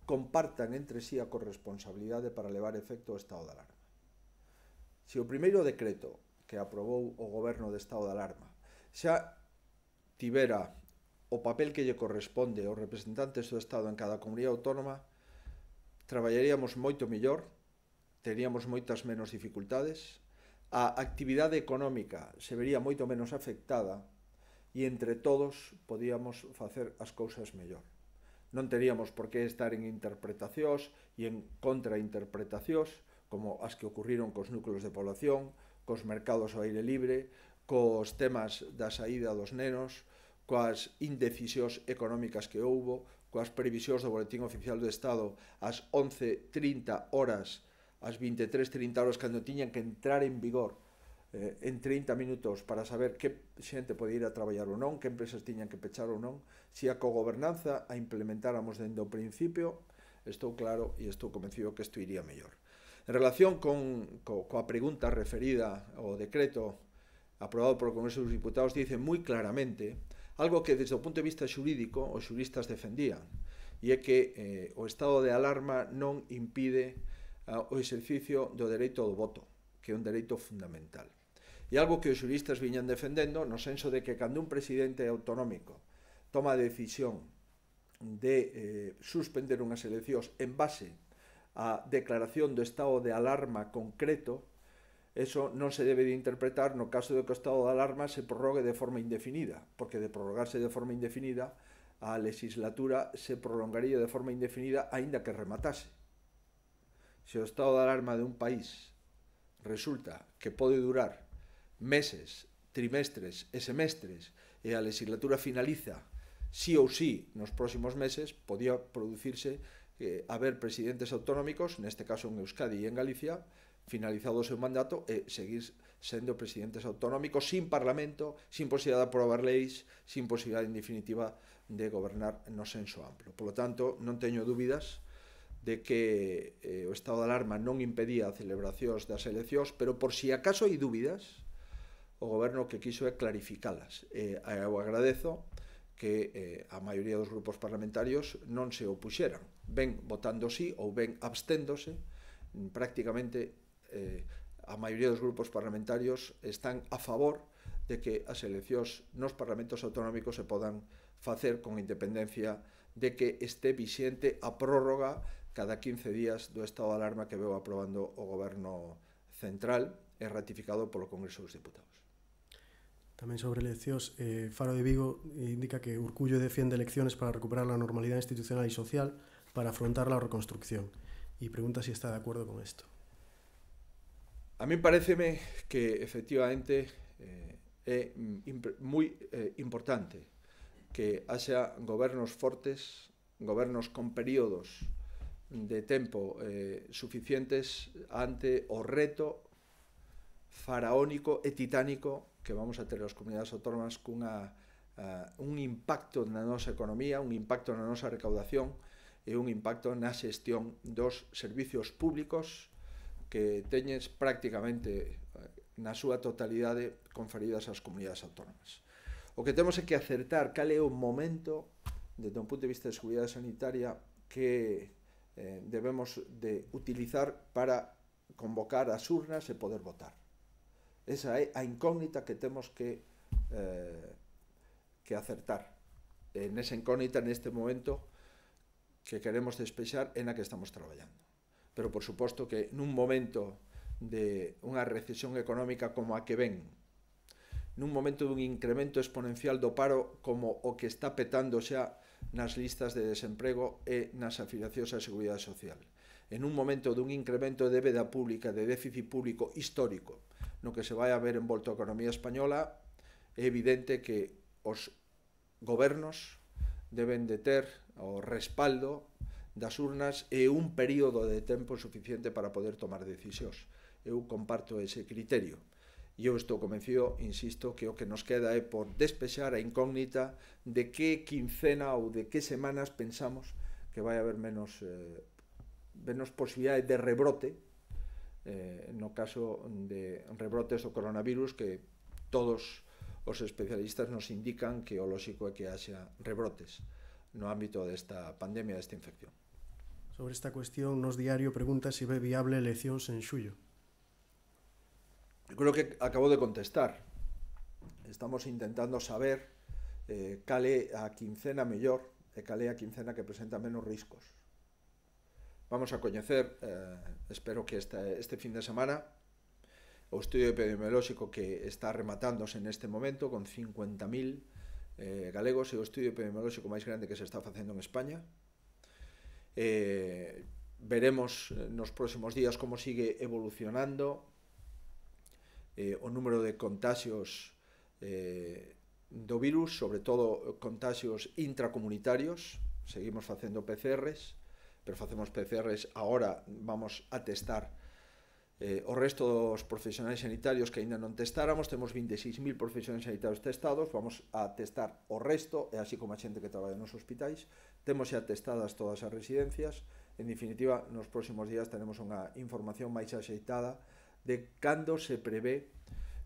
[SPEAKER 1] compartan entre sí a corresponsabilidade para levar efecto o estado de alarma. Se o primeiro decreto que aprobou o Goberno de estado de alarma xa tivera o papel que lle corresponde aos representantes do Estado en cada comunidade autónoma, traballaríamos moito mellor, teríamos moitas menos dificultades, a actividade económica se vería moito menos afectada e entre todos podíamos facer as cousas mellor. Non teríamos por que estar en interpretacións e en contrainterpretacións como as que ocurriron cos núcleos de población, cos mercados ao aire libre, cos temas da saída dos nenos, coas indecisións económicas que houbo, coas previsións do Boletín Oficial do Estado ás 11:30 horas, ás 23:30 horas, cando tiñan que entrar en vigor en 30 minutos para saber que xente podía ir a traballar ou non, que empresas tiñan que pechar ou non. Se a cogobernanza a implementáramos dende o principio, estou claro e estou convencido que isto iría mellor. En relación coa pregunta referida ao decreto aprobado polo Congreso dos Diputados, dice moi claramente algo que desde o punto de vista xurídico os xuristas defendían, e é que o estado de alarma non impide o exercicio do dereito ao voto, que é un dereito fundamental. E algo que os xuristas viñan defendendo no senso de que cando un presidente autonómico toma a decisión de suspender unhas eleccións en base á declaración do estado de alarma concreto, eso non se debe de interpretar no caso de que o estado de alarma se prorrogue de forma indefinida, porque de prorrogarse de forma indefinida, a legislatura se prolongaría de forma indefinida aínda que rematase. Se o estado de alarma de un país resulta que pode durar meses, trimestres e semestres e a legislatura finaliza sí ou sí nos próximos meses, podía producirse haber presidentes autonómicos, neste caso en Euskadi e en Galicia, finalizado o seu mandato e seguir sendo presidentes autonómicos sin parlamento, sin posibilidade de aprobar leis, sin posibilidade en definitiva de gobernar no senso amplo. Por lo tanto, non teño dúbidas de que o estado de alarma non impedía a celebracións das eleccións, pero por si acaso hai dúbidas, o goberno que quiso é clarificalas. Eu agradezo que a maioría dos grupos parlamentarios non se opuxeran, ben votando sí ou ben absténdose. Prácticamente a maioría dos grupos parlamentarios están a favor de que as eleccións nos parlamentos autonómicos se podan facer con independencia de que este vixente a prórroga cada 15 días do estado de alarma que veu aprobando o Goberno central e ratificado polo Congreso dos Diputados.
[SPEAKER 2] Tamén sobre eleccións, Faro de Vigo indica que Urcullo defiende elecciones para recuperar la normalidad institucional y social para afrontar la reconstrucción. Y pregunta si está de acuerdo con esto.
[SPEAKER 1] A mí pareceme que efectivamente é moi importante que haxa gobernos fortes, gobernos con períodos de tempo suficientes ante o reto faraónico e titánico que vamos a ter as comunidades autónomas un impacto na nosa economía, un impacto na nosa recaudación e un impacto na xestión dos servicios públicos que teñes prácticamente na súa totalidade conferidas ás comunidades autónomas. O que temos é que acertar cal é o momento, desde un punto de vista de seguridade sanitaria, que debemos de utilizar para convocar as urnas e poder votar. Esa é a incógnita que temos que acertar. Nesa incógnita, neste momento, que queremos despexar, é na que estamos traballando. Pero, por suposto, que nun momento de unha recesión económica como a que ven, nun momento dun incremento exponencial do paro como o que está petando xa nas listas de desemprego e nas afiliacións á Seguridade Social, en un momento dun incremento de débeda pública, de déficit público histórico, no que se vai a ver envolto a economía española, é evidente que os gobernos deben de ter o respaldo das urnas e un período de tempo suficiente para poder tomar decisións. Eu comparto ese criterio. E eu estou convencido, insisto, que o que nos queda é por despexar a incógnita de que quincena ou de que semanas pensamos que vai haber menos posibilidade de rebrote, no caso de rebrotes do coronavirus, que todos os especialistas nos indican que o lóxico é que haxa rebrotes no ámbito desta pandemia, desta infección.
[SPEAKER 2] Sobre esta cuestión, nos Diario pregunta se ve viable eleccións en xullo.
[SPEAKER 1] Eu creo que acabo de contestar. Estamos intentando saber cal é a quincena mellor e cal é a quincena que presenta menos riscos. Vamos a coñecer, espero que este fin de semana, o estudio epidemiolóxico que está rematándose neste momento con 50.000 galegos, é o estudio epidemiolóxico máis grande que se está facendo en España. Veremos nos próximos días como sigue evolucionando o número de contagios do virus, sobre todo contagios intracomunitarios. Seguimos facendo PCRs, pero facemos PCRs, agora vamos a testar o resto dos profesionais sanitarios que ainda non testáramos. Temos 26.000 profesionais sanitarios testados, vamos a testar o resto, e así como a xente que traballa nos hospitais. Temos xa testadas todas as residencias. En definitiva, nos próximos días tenemos unha información máis axeitada de cando se prevé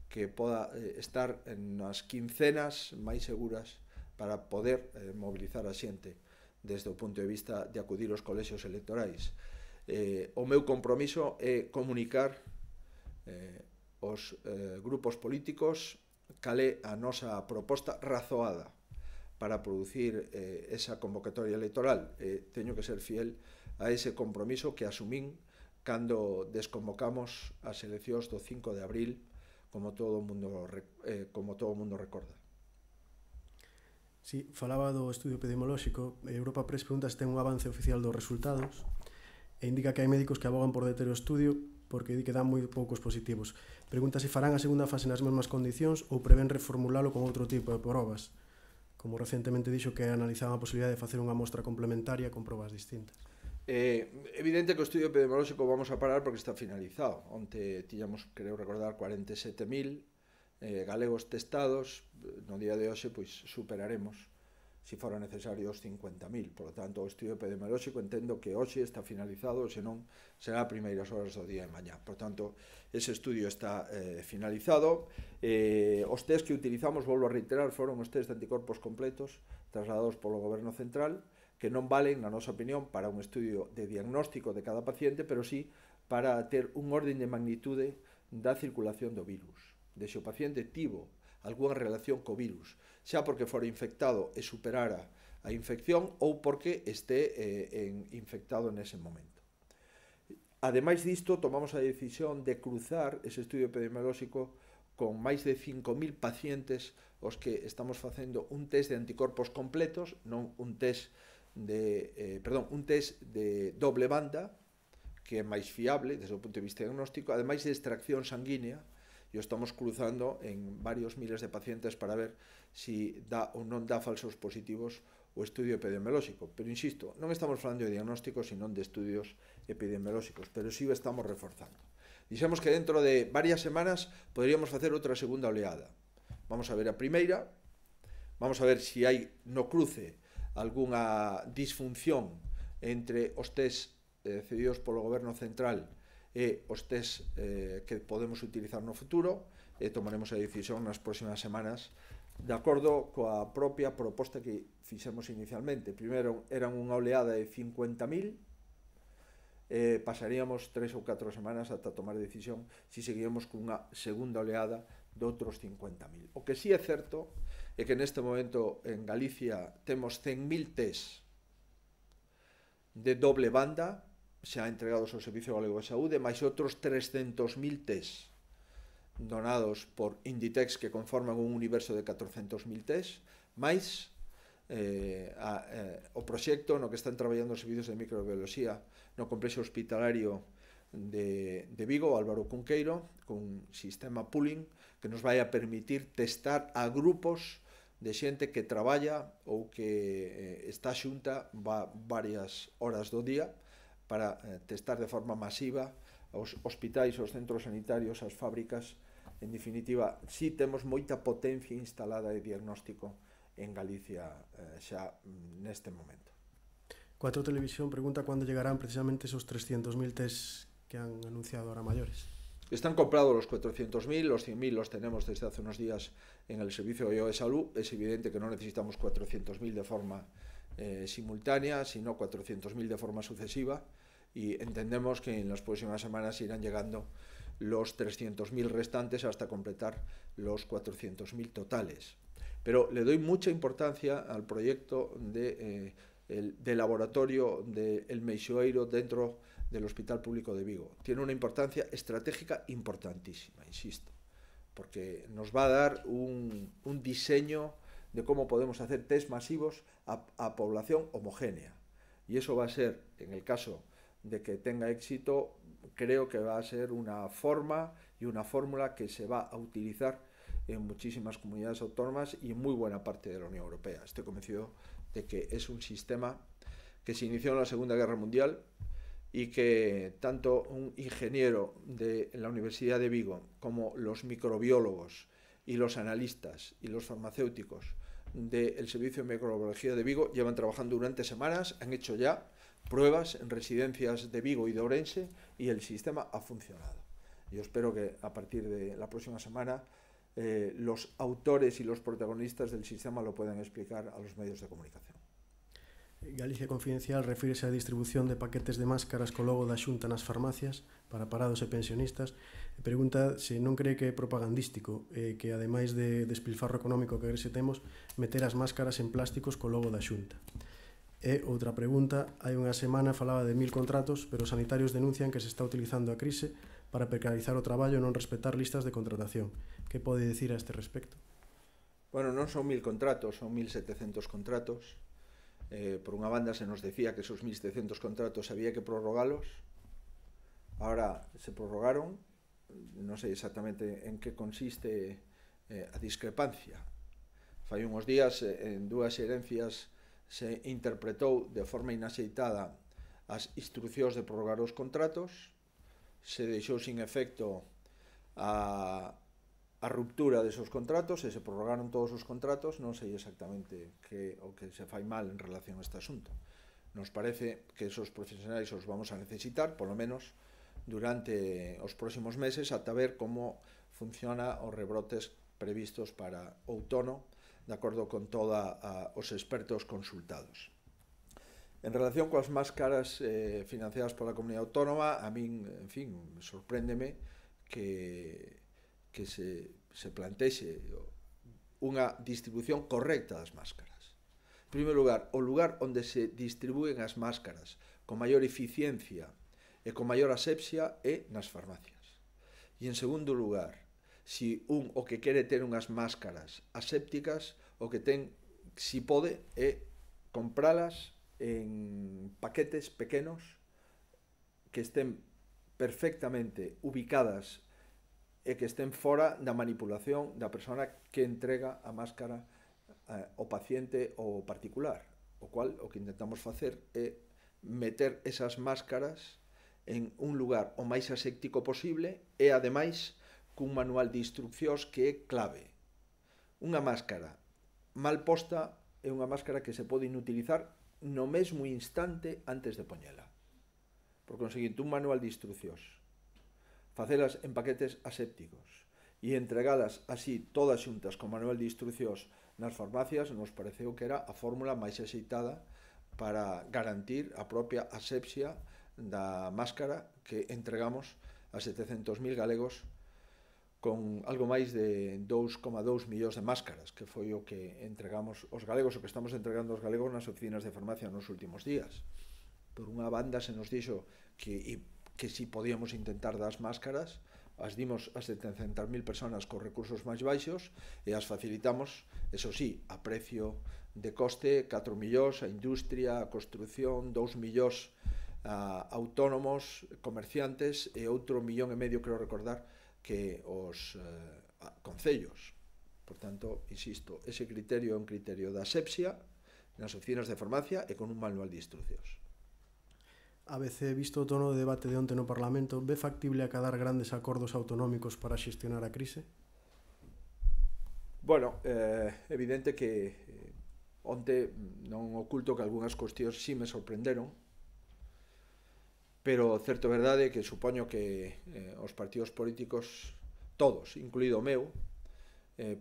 [SPEAKER 1] que poda estar nas quincenas máis seguras para poder mobilizar a xente desde o punto de vista de acudir aos colexios electorais. O meu compromiso é comunicar os grupos políticos cal é a nosa proposta razoada para producir esa convocatoria electoral. Teño que ser fiel a ese compromiso que asumín cando desconvocamos as eleccións do 5 de abril, como todo o mundo recorda.
[SPEAKER 2] Sí, falaba do estudio epidemiolóxico. Europa Press pregunta se ten un avance oficial dos resultados e indica que hai médicos que abogan por deter o estudio porque di que dan moi poucos positivos. Pregunta se farán a segunda fase nas mesmas condicións ou prevén reformulalo con outro tipo de probas, como recentemente dixo que analizaban a posibilidade de facer unha mostra complementaria con probas distintas.
[SPEAKER 1] Evidente que o estudio epidemiolóxico vamos a parar porque está finalizado. Onte tiñamos, creo recordar, 47.000 galegos testados. No día de hoxe pois superaremos, se fora necesario, os 50.000. Por lo tanto, o estudio epidemiolóxico entendo que hoxe está finalizado, senón será a primeiras horas do día de mañá. Por tanto, ese estudio está finalizado. Os test que utilizamos, volvo a reiterar, foron os test de anticorpos completos trasladados polo Goberno Central, que non valen, na nosa opinión, para un estudio de diagnóstico de cada paciente, pero sí para ter un orden de magnitude da circulación do virus, de se o paciente tivo algunha relación co virus, xa porque fora infectado e superara a infección ou porque este infectado nese momento. Ademais disto, tomamos a decisión de cruzar ese estudio epidemiolóxico con máis de 5.000 pacientes os que estamos facendo un test de anticorpos completos, non un test un test de doble banda, que é máis fiable desde o punto de vista diagnóstico, ademais de extracción sanguínea, e o estamos cruzando en varios miles de pacientes para ver si dá ou non dá falsos positivos o estudio epidemiolóxico. Pero insisto, non estamos falando de diagnósticos, sino de estudios epidemiolóxicos, pero sí o estamos reforzando. Dixemos que dentro de varias semanas poderíamos facer outra segunda oleada. Vamos a ver a primeira, vamos a ver se hai no cruce algunha disfunción entre os test cedidos polo goberno central e os test que podemos utilizar no futuro, e tomaremos a decisión nas próximas semanas de acordo coa propia proposta que fixemos inicialmente. Primeiro eran unha oleada de 50.000, pasaríamos 3 ou 4 semanas ata tomar a decisión se seguíamos cunha segunda oleada de outros 50.000. O que sí é certo é que neste momento en Galicia temos 100.000 test de doble banda xa entregados ao Servicio Galego de Saúde, máis outros 300.000 test donados por Inditex, que conforman un universo de 400.000 test, máis o proxecto no que están traballando os servicios de microbiología no complexo hospitalario de Vigo, Álvaro Cunqueiro, con sistema pooling que nos vai a permitir testar a grupos de xente que traballa ou que está xunta varias horas do día para testar de forma masiva aos hospitais, aos centros sanitarios, ás fábricas. En definitiva, sí temos moita potencia instalada de diagnóstico en Galicia xa neste momento.
[SPEAKER 2] 4 Televisión pregunta cuándo llegarán precisamente esos 300.000 test que han anunciado ahora mayores.
[SPEAKER 1] Están comprados los 400.000, los 100.000 los tenemos desde hace unos días en el Servicio de Salud. Es evidente que no necesitamos 400.000 de forma simultánea, sino 400.000 de forma sucesiva, y entendemos que en las próximas semanas irán llegando los 300.000 restantes hasta completar los 400.000 totales. Pero le doy mucha importancia al proyecto de laboratorio del Meixoeiro dentro del Hospital Público de Vigo. Tiene una importancia estratégica importantísima, insisto, porque nos va a dar un diseño de cómo podemos hacer test masivos a población homogénea. Y eso va a ser, en el caso de que tenga éxito, creo que va a ser una forma y una fórmula que se va a utilizar en muchísimas comunidades autónomas y en muy buena parte de la Unión Europea. Estoy convencido de que es un sistema que se inició en la Segunda Guerra Mundial y que tanto un ingeniero de la Universidad de Vigo como los microbiólogos y los analistas y los farmacéuticos del Servicio de Microbiología de Vigo llevan trabajando durante semanas, han hecho ya pruebas en residencias de Vigo y de Ourense y el sistema ha funcionado. Yo espero que a partir de la próxima semana los autores y los protagonistas del sistema lo puedan explicar a los medios de comunicación.
[SPEAKER 2] Galicia Confidencial refírese á distribución de paquetes de máscaras co logo da Xunta nas farmacias para parados e pensionistas e pregunta se non cree que é propagandístico que ademais de despilfarro económico que se temos meter as máscaras en plásticos co logo da Xunta. E outra pregunta, hai unha semana falaba de 1000 contratos, pero os sanitarios denuncian que se está utilizando a crise para precarizar o traballo e non respetar listas de contratación. Que pode dicir a este respecto?
[SPEAKER 1] Bueno, non son 1000 contratos, son 1700 contratos. Por unha banda se nos decía que esos 1700 contratos había que prorrogalos. Ahora se prorrogaron. Non sei exactamente en que consiste a discrepancia. Fai uns días en dúas xerencias se interpretou de forma inaxeitada as instruccións de prorrogar os contratos, se deixou sin efecto a ruptura desos contratos e se prorrogaron todos os contratos. Non sei exactamente o que se fai mal en relación a este asunto. Nos parece que esos profesionais os vamos a necesitar, polo menos durante os próximos meses, ata ver como funciona os rebrotes previstos para outono, de acordo con todos os expertos consultados. En relación coas máscaras financiadas pola comunidade autónoma, a min, en fin, sorpréndeme que se plantexe unha distribución correcta das máscaras. En primeiro lugar, o lugar onde se distribúen as máscaras con maior eficiencia e con maior asepsia é nas farmacias. E en segundo lugar, si o que quere ter unhas máscaras asépticas, o que ten, si pode, é compralas en paquetes pequenos que estén perfectamente ubicadas e que estén fora da manipulación da persona que entrega a máscara ao paciente ou particular, o cual o que intentamos facer é meter esas máscaras en un lugar o máis aséptico posible e ademais cun manual de instruccións que é clave. Unha máscara mal posta é unha máscara que se pode inutilizar no mesmo instante antes de poñela. Por conseguinte, un manual de instruccións, facelas en paquetes asépticos e entregalas así todas xuntas con manual de instruccións nas farmacias nos pareceu que era a fórmula máis axeitada para garantir a propia asepsia da máscara que entregamos a 700.000 galegos con algo máis de 2,2 millóns de máscaras, que foi o que entregamos os galegos, o que estamos entregando os galegos nas oficinas de farmacia nos últimos días. Por unha banda se nos dixo que si podíamos intentar das máscaras, as dimos a 700.000 personas cos recursos máis baixos e as facilitamos, eso sí, a precio de coste 4 millóns a industria, a construción, 2 millóns a autónomos, comerciantes e outro 1,5 millón, creo recordar, que os concellos. Por tanto, insisto, ese criterio é un criterio da asepsia nas oficinas de farmacia e con un manual de instruccións.
[SPEAKER 2] A veces, visto o tono de debate de onte no Parlamento, ve factible acadar grandes acordos autonómicos para xestionar a crise?
[SPEAKER 1] Bueno, evidente que onte non oculto que algunhas cuestións sí me sorprenderon, pero certo verdade que supoño que os partidos políticos, todos, incluído o meu,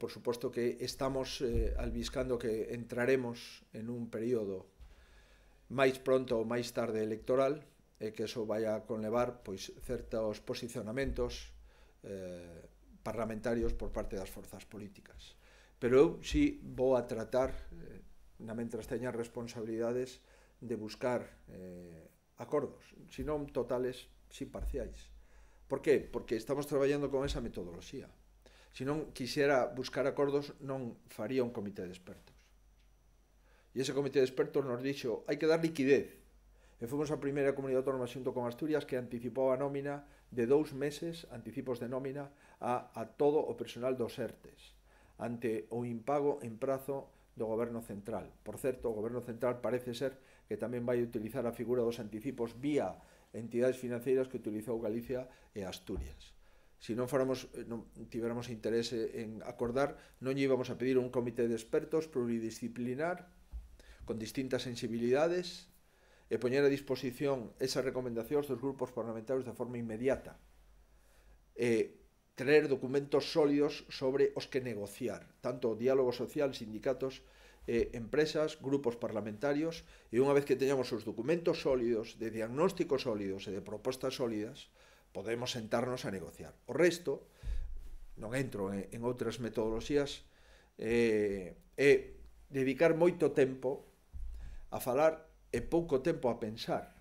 [SPEAKER 1] por suposto que estamos albiscando que entraremos en un período máis pronto ou máis tarde electoral e que eso vai a conlevar pois certos posicionamentos parlamentarios por parte das forzas políticas. Pero eu sí vou a tratar, na mentras teña responsabilidades, de buscar acordos, si non totales, si parciais. Por que? Porque estamos traballando con esa metodoloxía. Se non quixera buscar acordos, non faría un comité de expertos. E ese comité de expertos nos dixo hai que dar liquidez. E fomos a primeira comunidade autónoma xunto con Asturias que anticipou a nómina de 2 meses, anticipos de nómina, a todo o personal dos ERTES, ante o impago en prazo do Goberno Central. Por certo, o Goberno Central parece ser que tamén vai utilizar a figura dos anticipos vía entidades financeiras que utilizou Galicia e Asturias. Se non tiveramos interese en acordar, non lle íbamos a pedir un comité de expertos pluridisciplinar con distintas sensibilidades e poñer a disposición esas recomendacións dos grupos parlamentarios de forma inmediata e traer documentos sólidos sobre os que negociar, tanto o diálogo social, sindicatos, empresas, grupos parlamentarios, e unha vez que teñamos os documentos sólidos, de diagnósticos sólidos e de propostas sólidas, podemos sentarnos a negociar. O resto, non entro en outras metodoloxías, é dedicar moito tempo a falar e pouco tempo a pensar.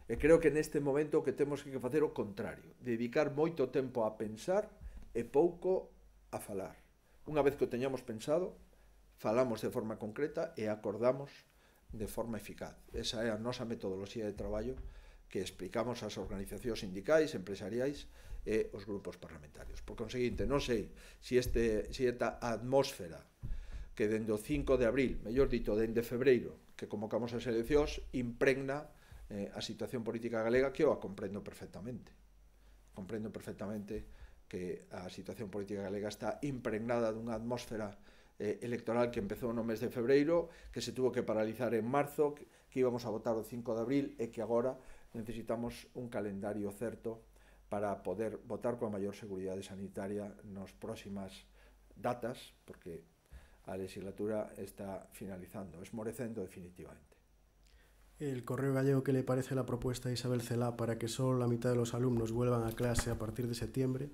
[SPEAKER 1] E creo que neste momento o que temos que facer o contrario, dedicar moito tempo a pensar e pouco a falar. Unha vez que o teñamos pensado, falamos de forma concreta e acordamos de forma eficaz. Esa é a nosa metodoloxía de traballo que explicamos ás organizacións sindicais, empresariais e os grupos parlamentarios. Por conseguinte, non sei se esta atmósfera que dende o 5 de abril, mellor dito, dende febreiro, que convocamos as eleccións, impregna a situación política galega, que eu a comprendo perfectamente. Comprendo perfectamente que a situación política galega está impregnada dunha atmósfera electoral que empezou no mes de febreiro, que se tuvo que paralizar en marzo, que íbamos a votar o 5 de abril e que agora necesitamos un calendario certo para poder votar coa maior seguridade sanitaria nas próximas datas, porque a legislatura está finalizando, esmorecendo definitivamente.
[SPEAKER 2] El Correo Gallego, ¿qué le parece la propuesta de Isabel Celaá para que solo la mitad de los alumnos vuelvan a clase a partir de septiembre?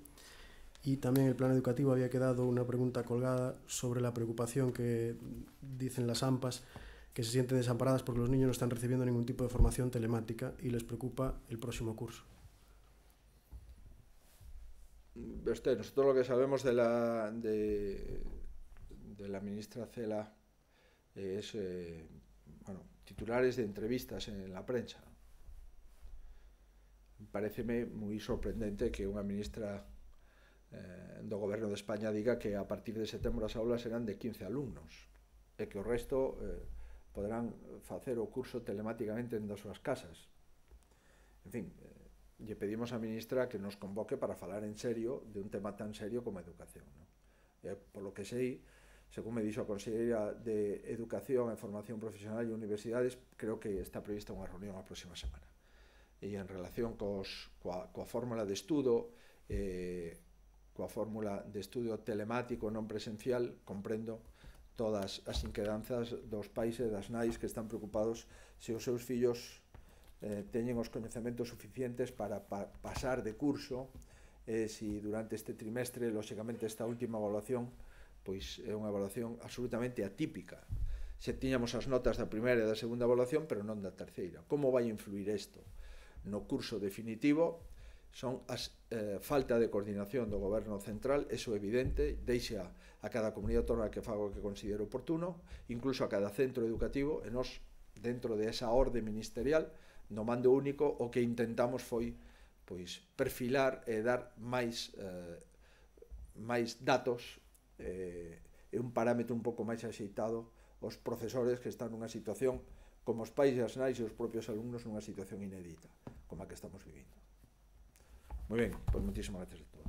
[SPEAKER 2] Y también el plan educativo había quedado una pregunta colgada sobre la preocupación que dicen las AMPAs, que se sienten desamparadas porque los niños no están recibiendo ningún tipo de formación telemática y les preocupa el próximo curso.
[SPEAKER 1] Nosotros lo que sabemos de la ministra Celaá es titulares de entrevistas en la prensa. Paréceme moi sorprendente que unha ministra do Goberno de España diga que a partir de setembro as aulas serán de 15 alumnos e que o resto poderán facer o curso telemáticamente das súas casas. En fin, lle pedimos á ministra que nos convoque para falar en serio de un tema tan serio como a educación, ¿no? Por lo que sei, según me dixo a Conselleira de Educación e Formación Profesional e Universidades, creo que está prevista unha reunión a próxima semana. E en relación coa fórmula de estudo, coa fórmula de estudo telemático non presencial, comprendo todas as inquedanzas dos pais e das nais que están preocupados se os seus fillos teñen os coñecementos suficientes para pasar de curso, se durante este trimestre, lóxicamente esta última evaluación, pois é unha evaluación absolutamente atípica. Se tiñamos as notas da primeira e da segunda evaluación, pero non da terceira. Como vai influir isto no curso definitivo? Son as falta de coordinación do Goberno central, eso é evidente, deixa a cada comunidade autónoma que faga o que considere oportuno, incluso a cada centro educativo, e nós, dentro de esa orde ministerial, no mando único, o que intentamos foi pois perfilar e dar máis datos e un parámetro un pouco máis axeitado aos profesores que están nunha situación, como os pais e as nais e os propios alumnos, nunha situación inédita, como a que estamos vivindo. Muy bien, pues muchísimas gracias a todos.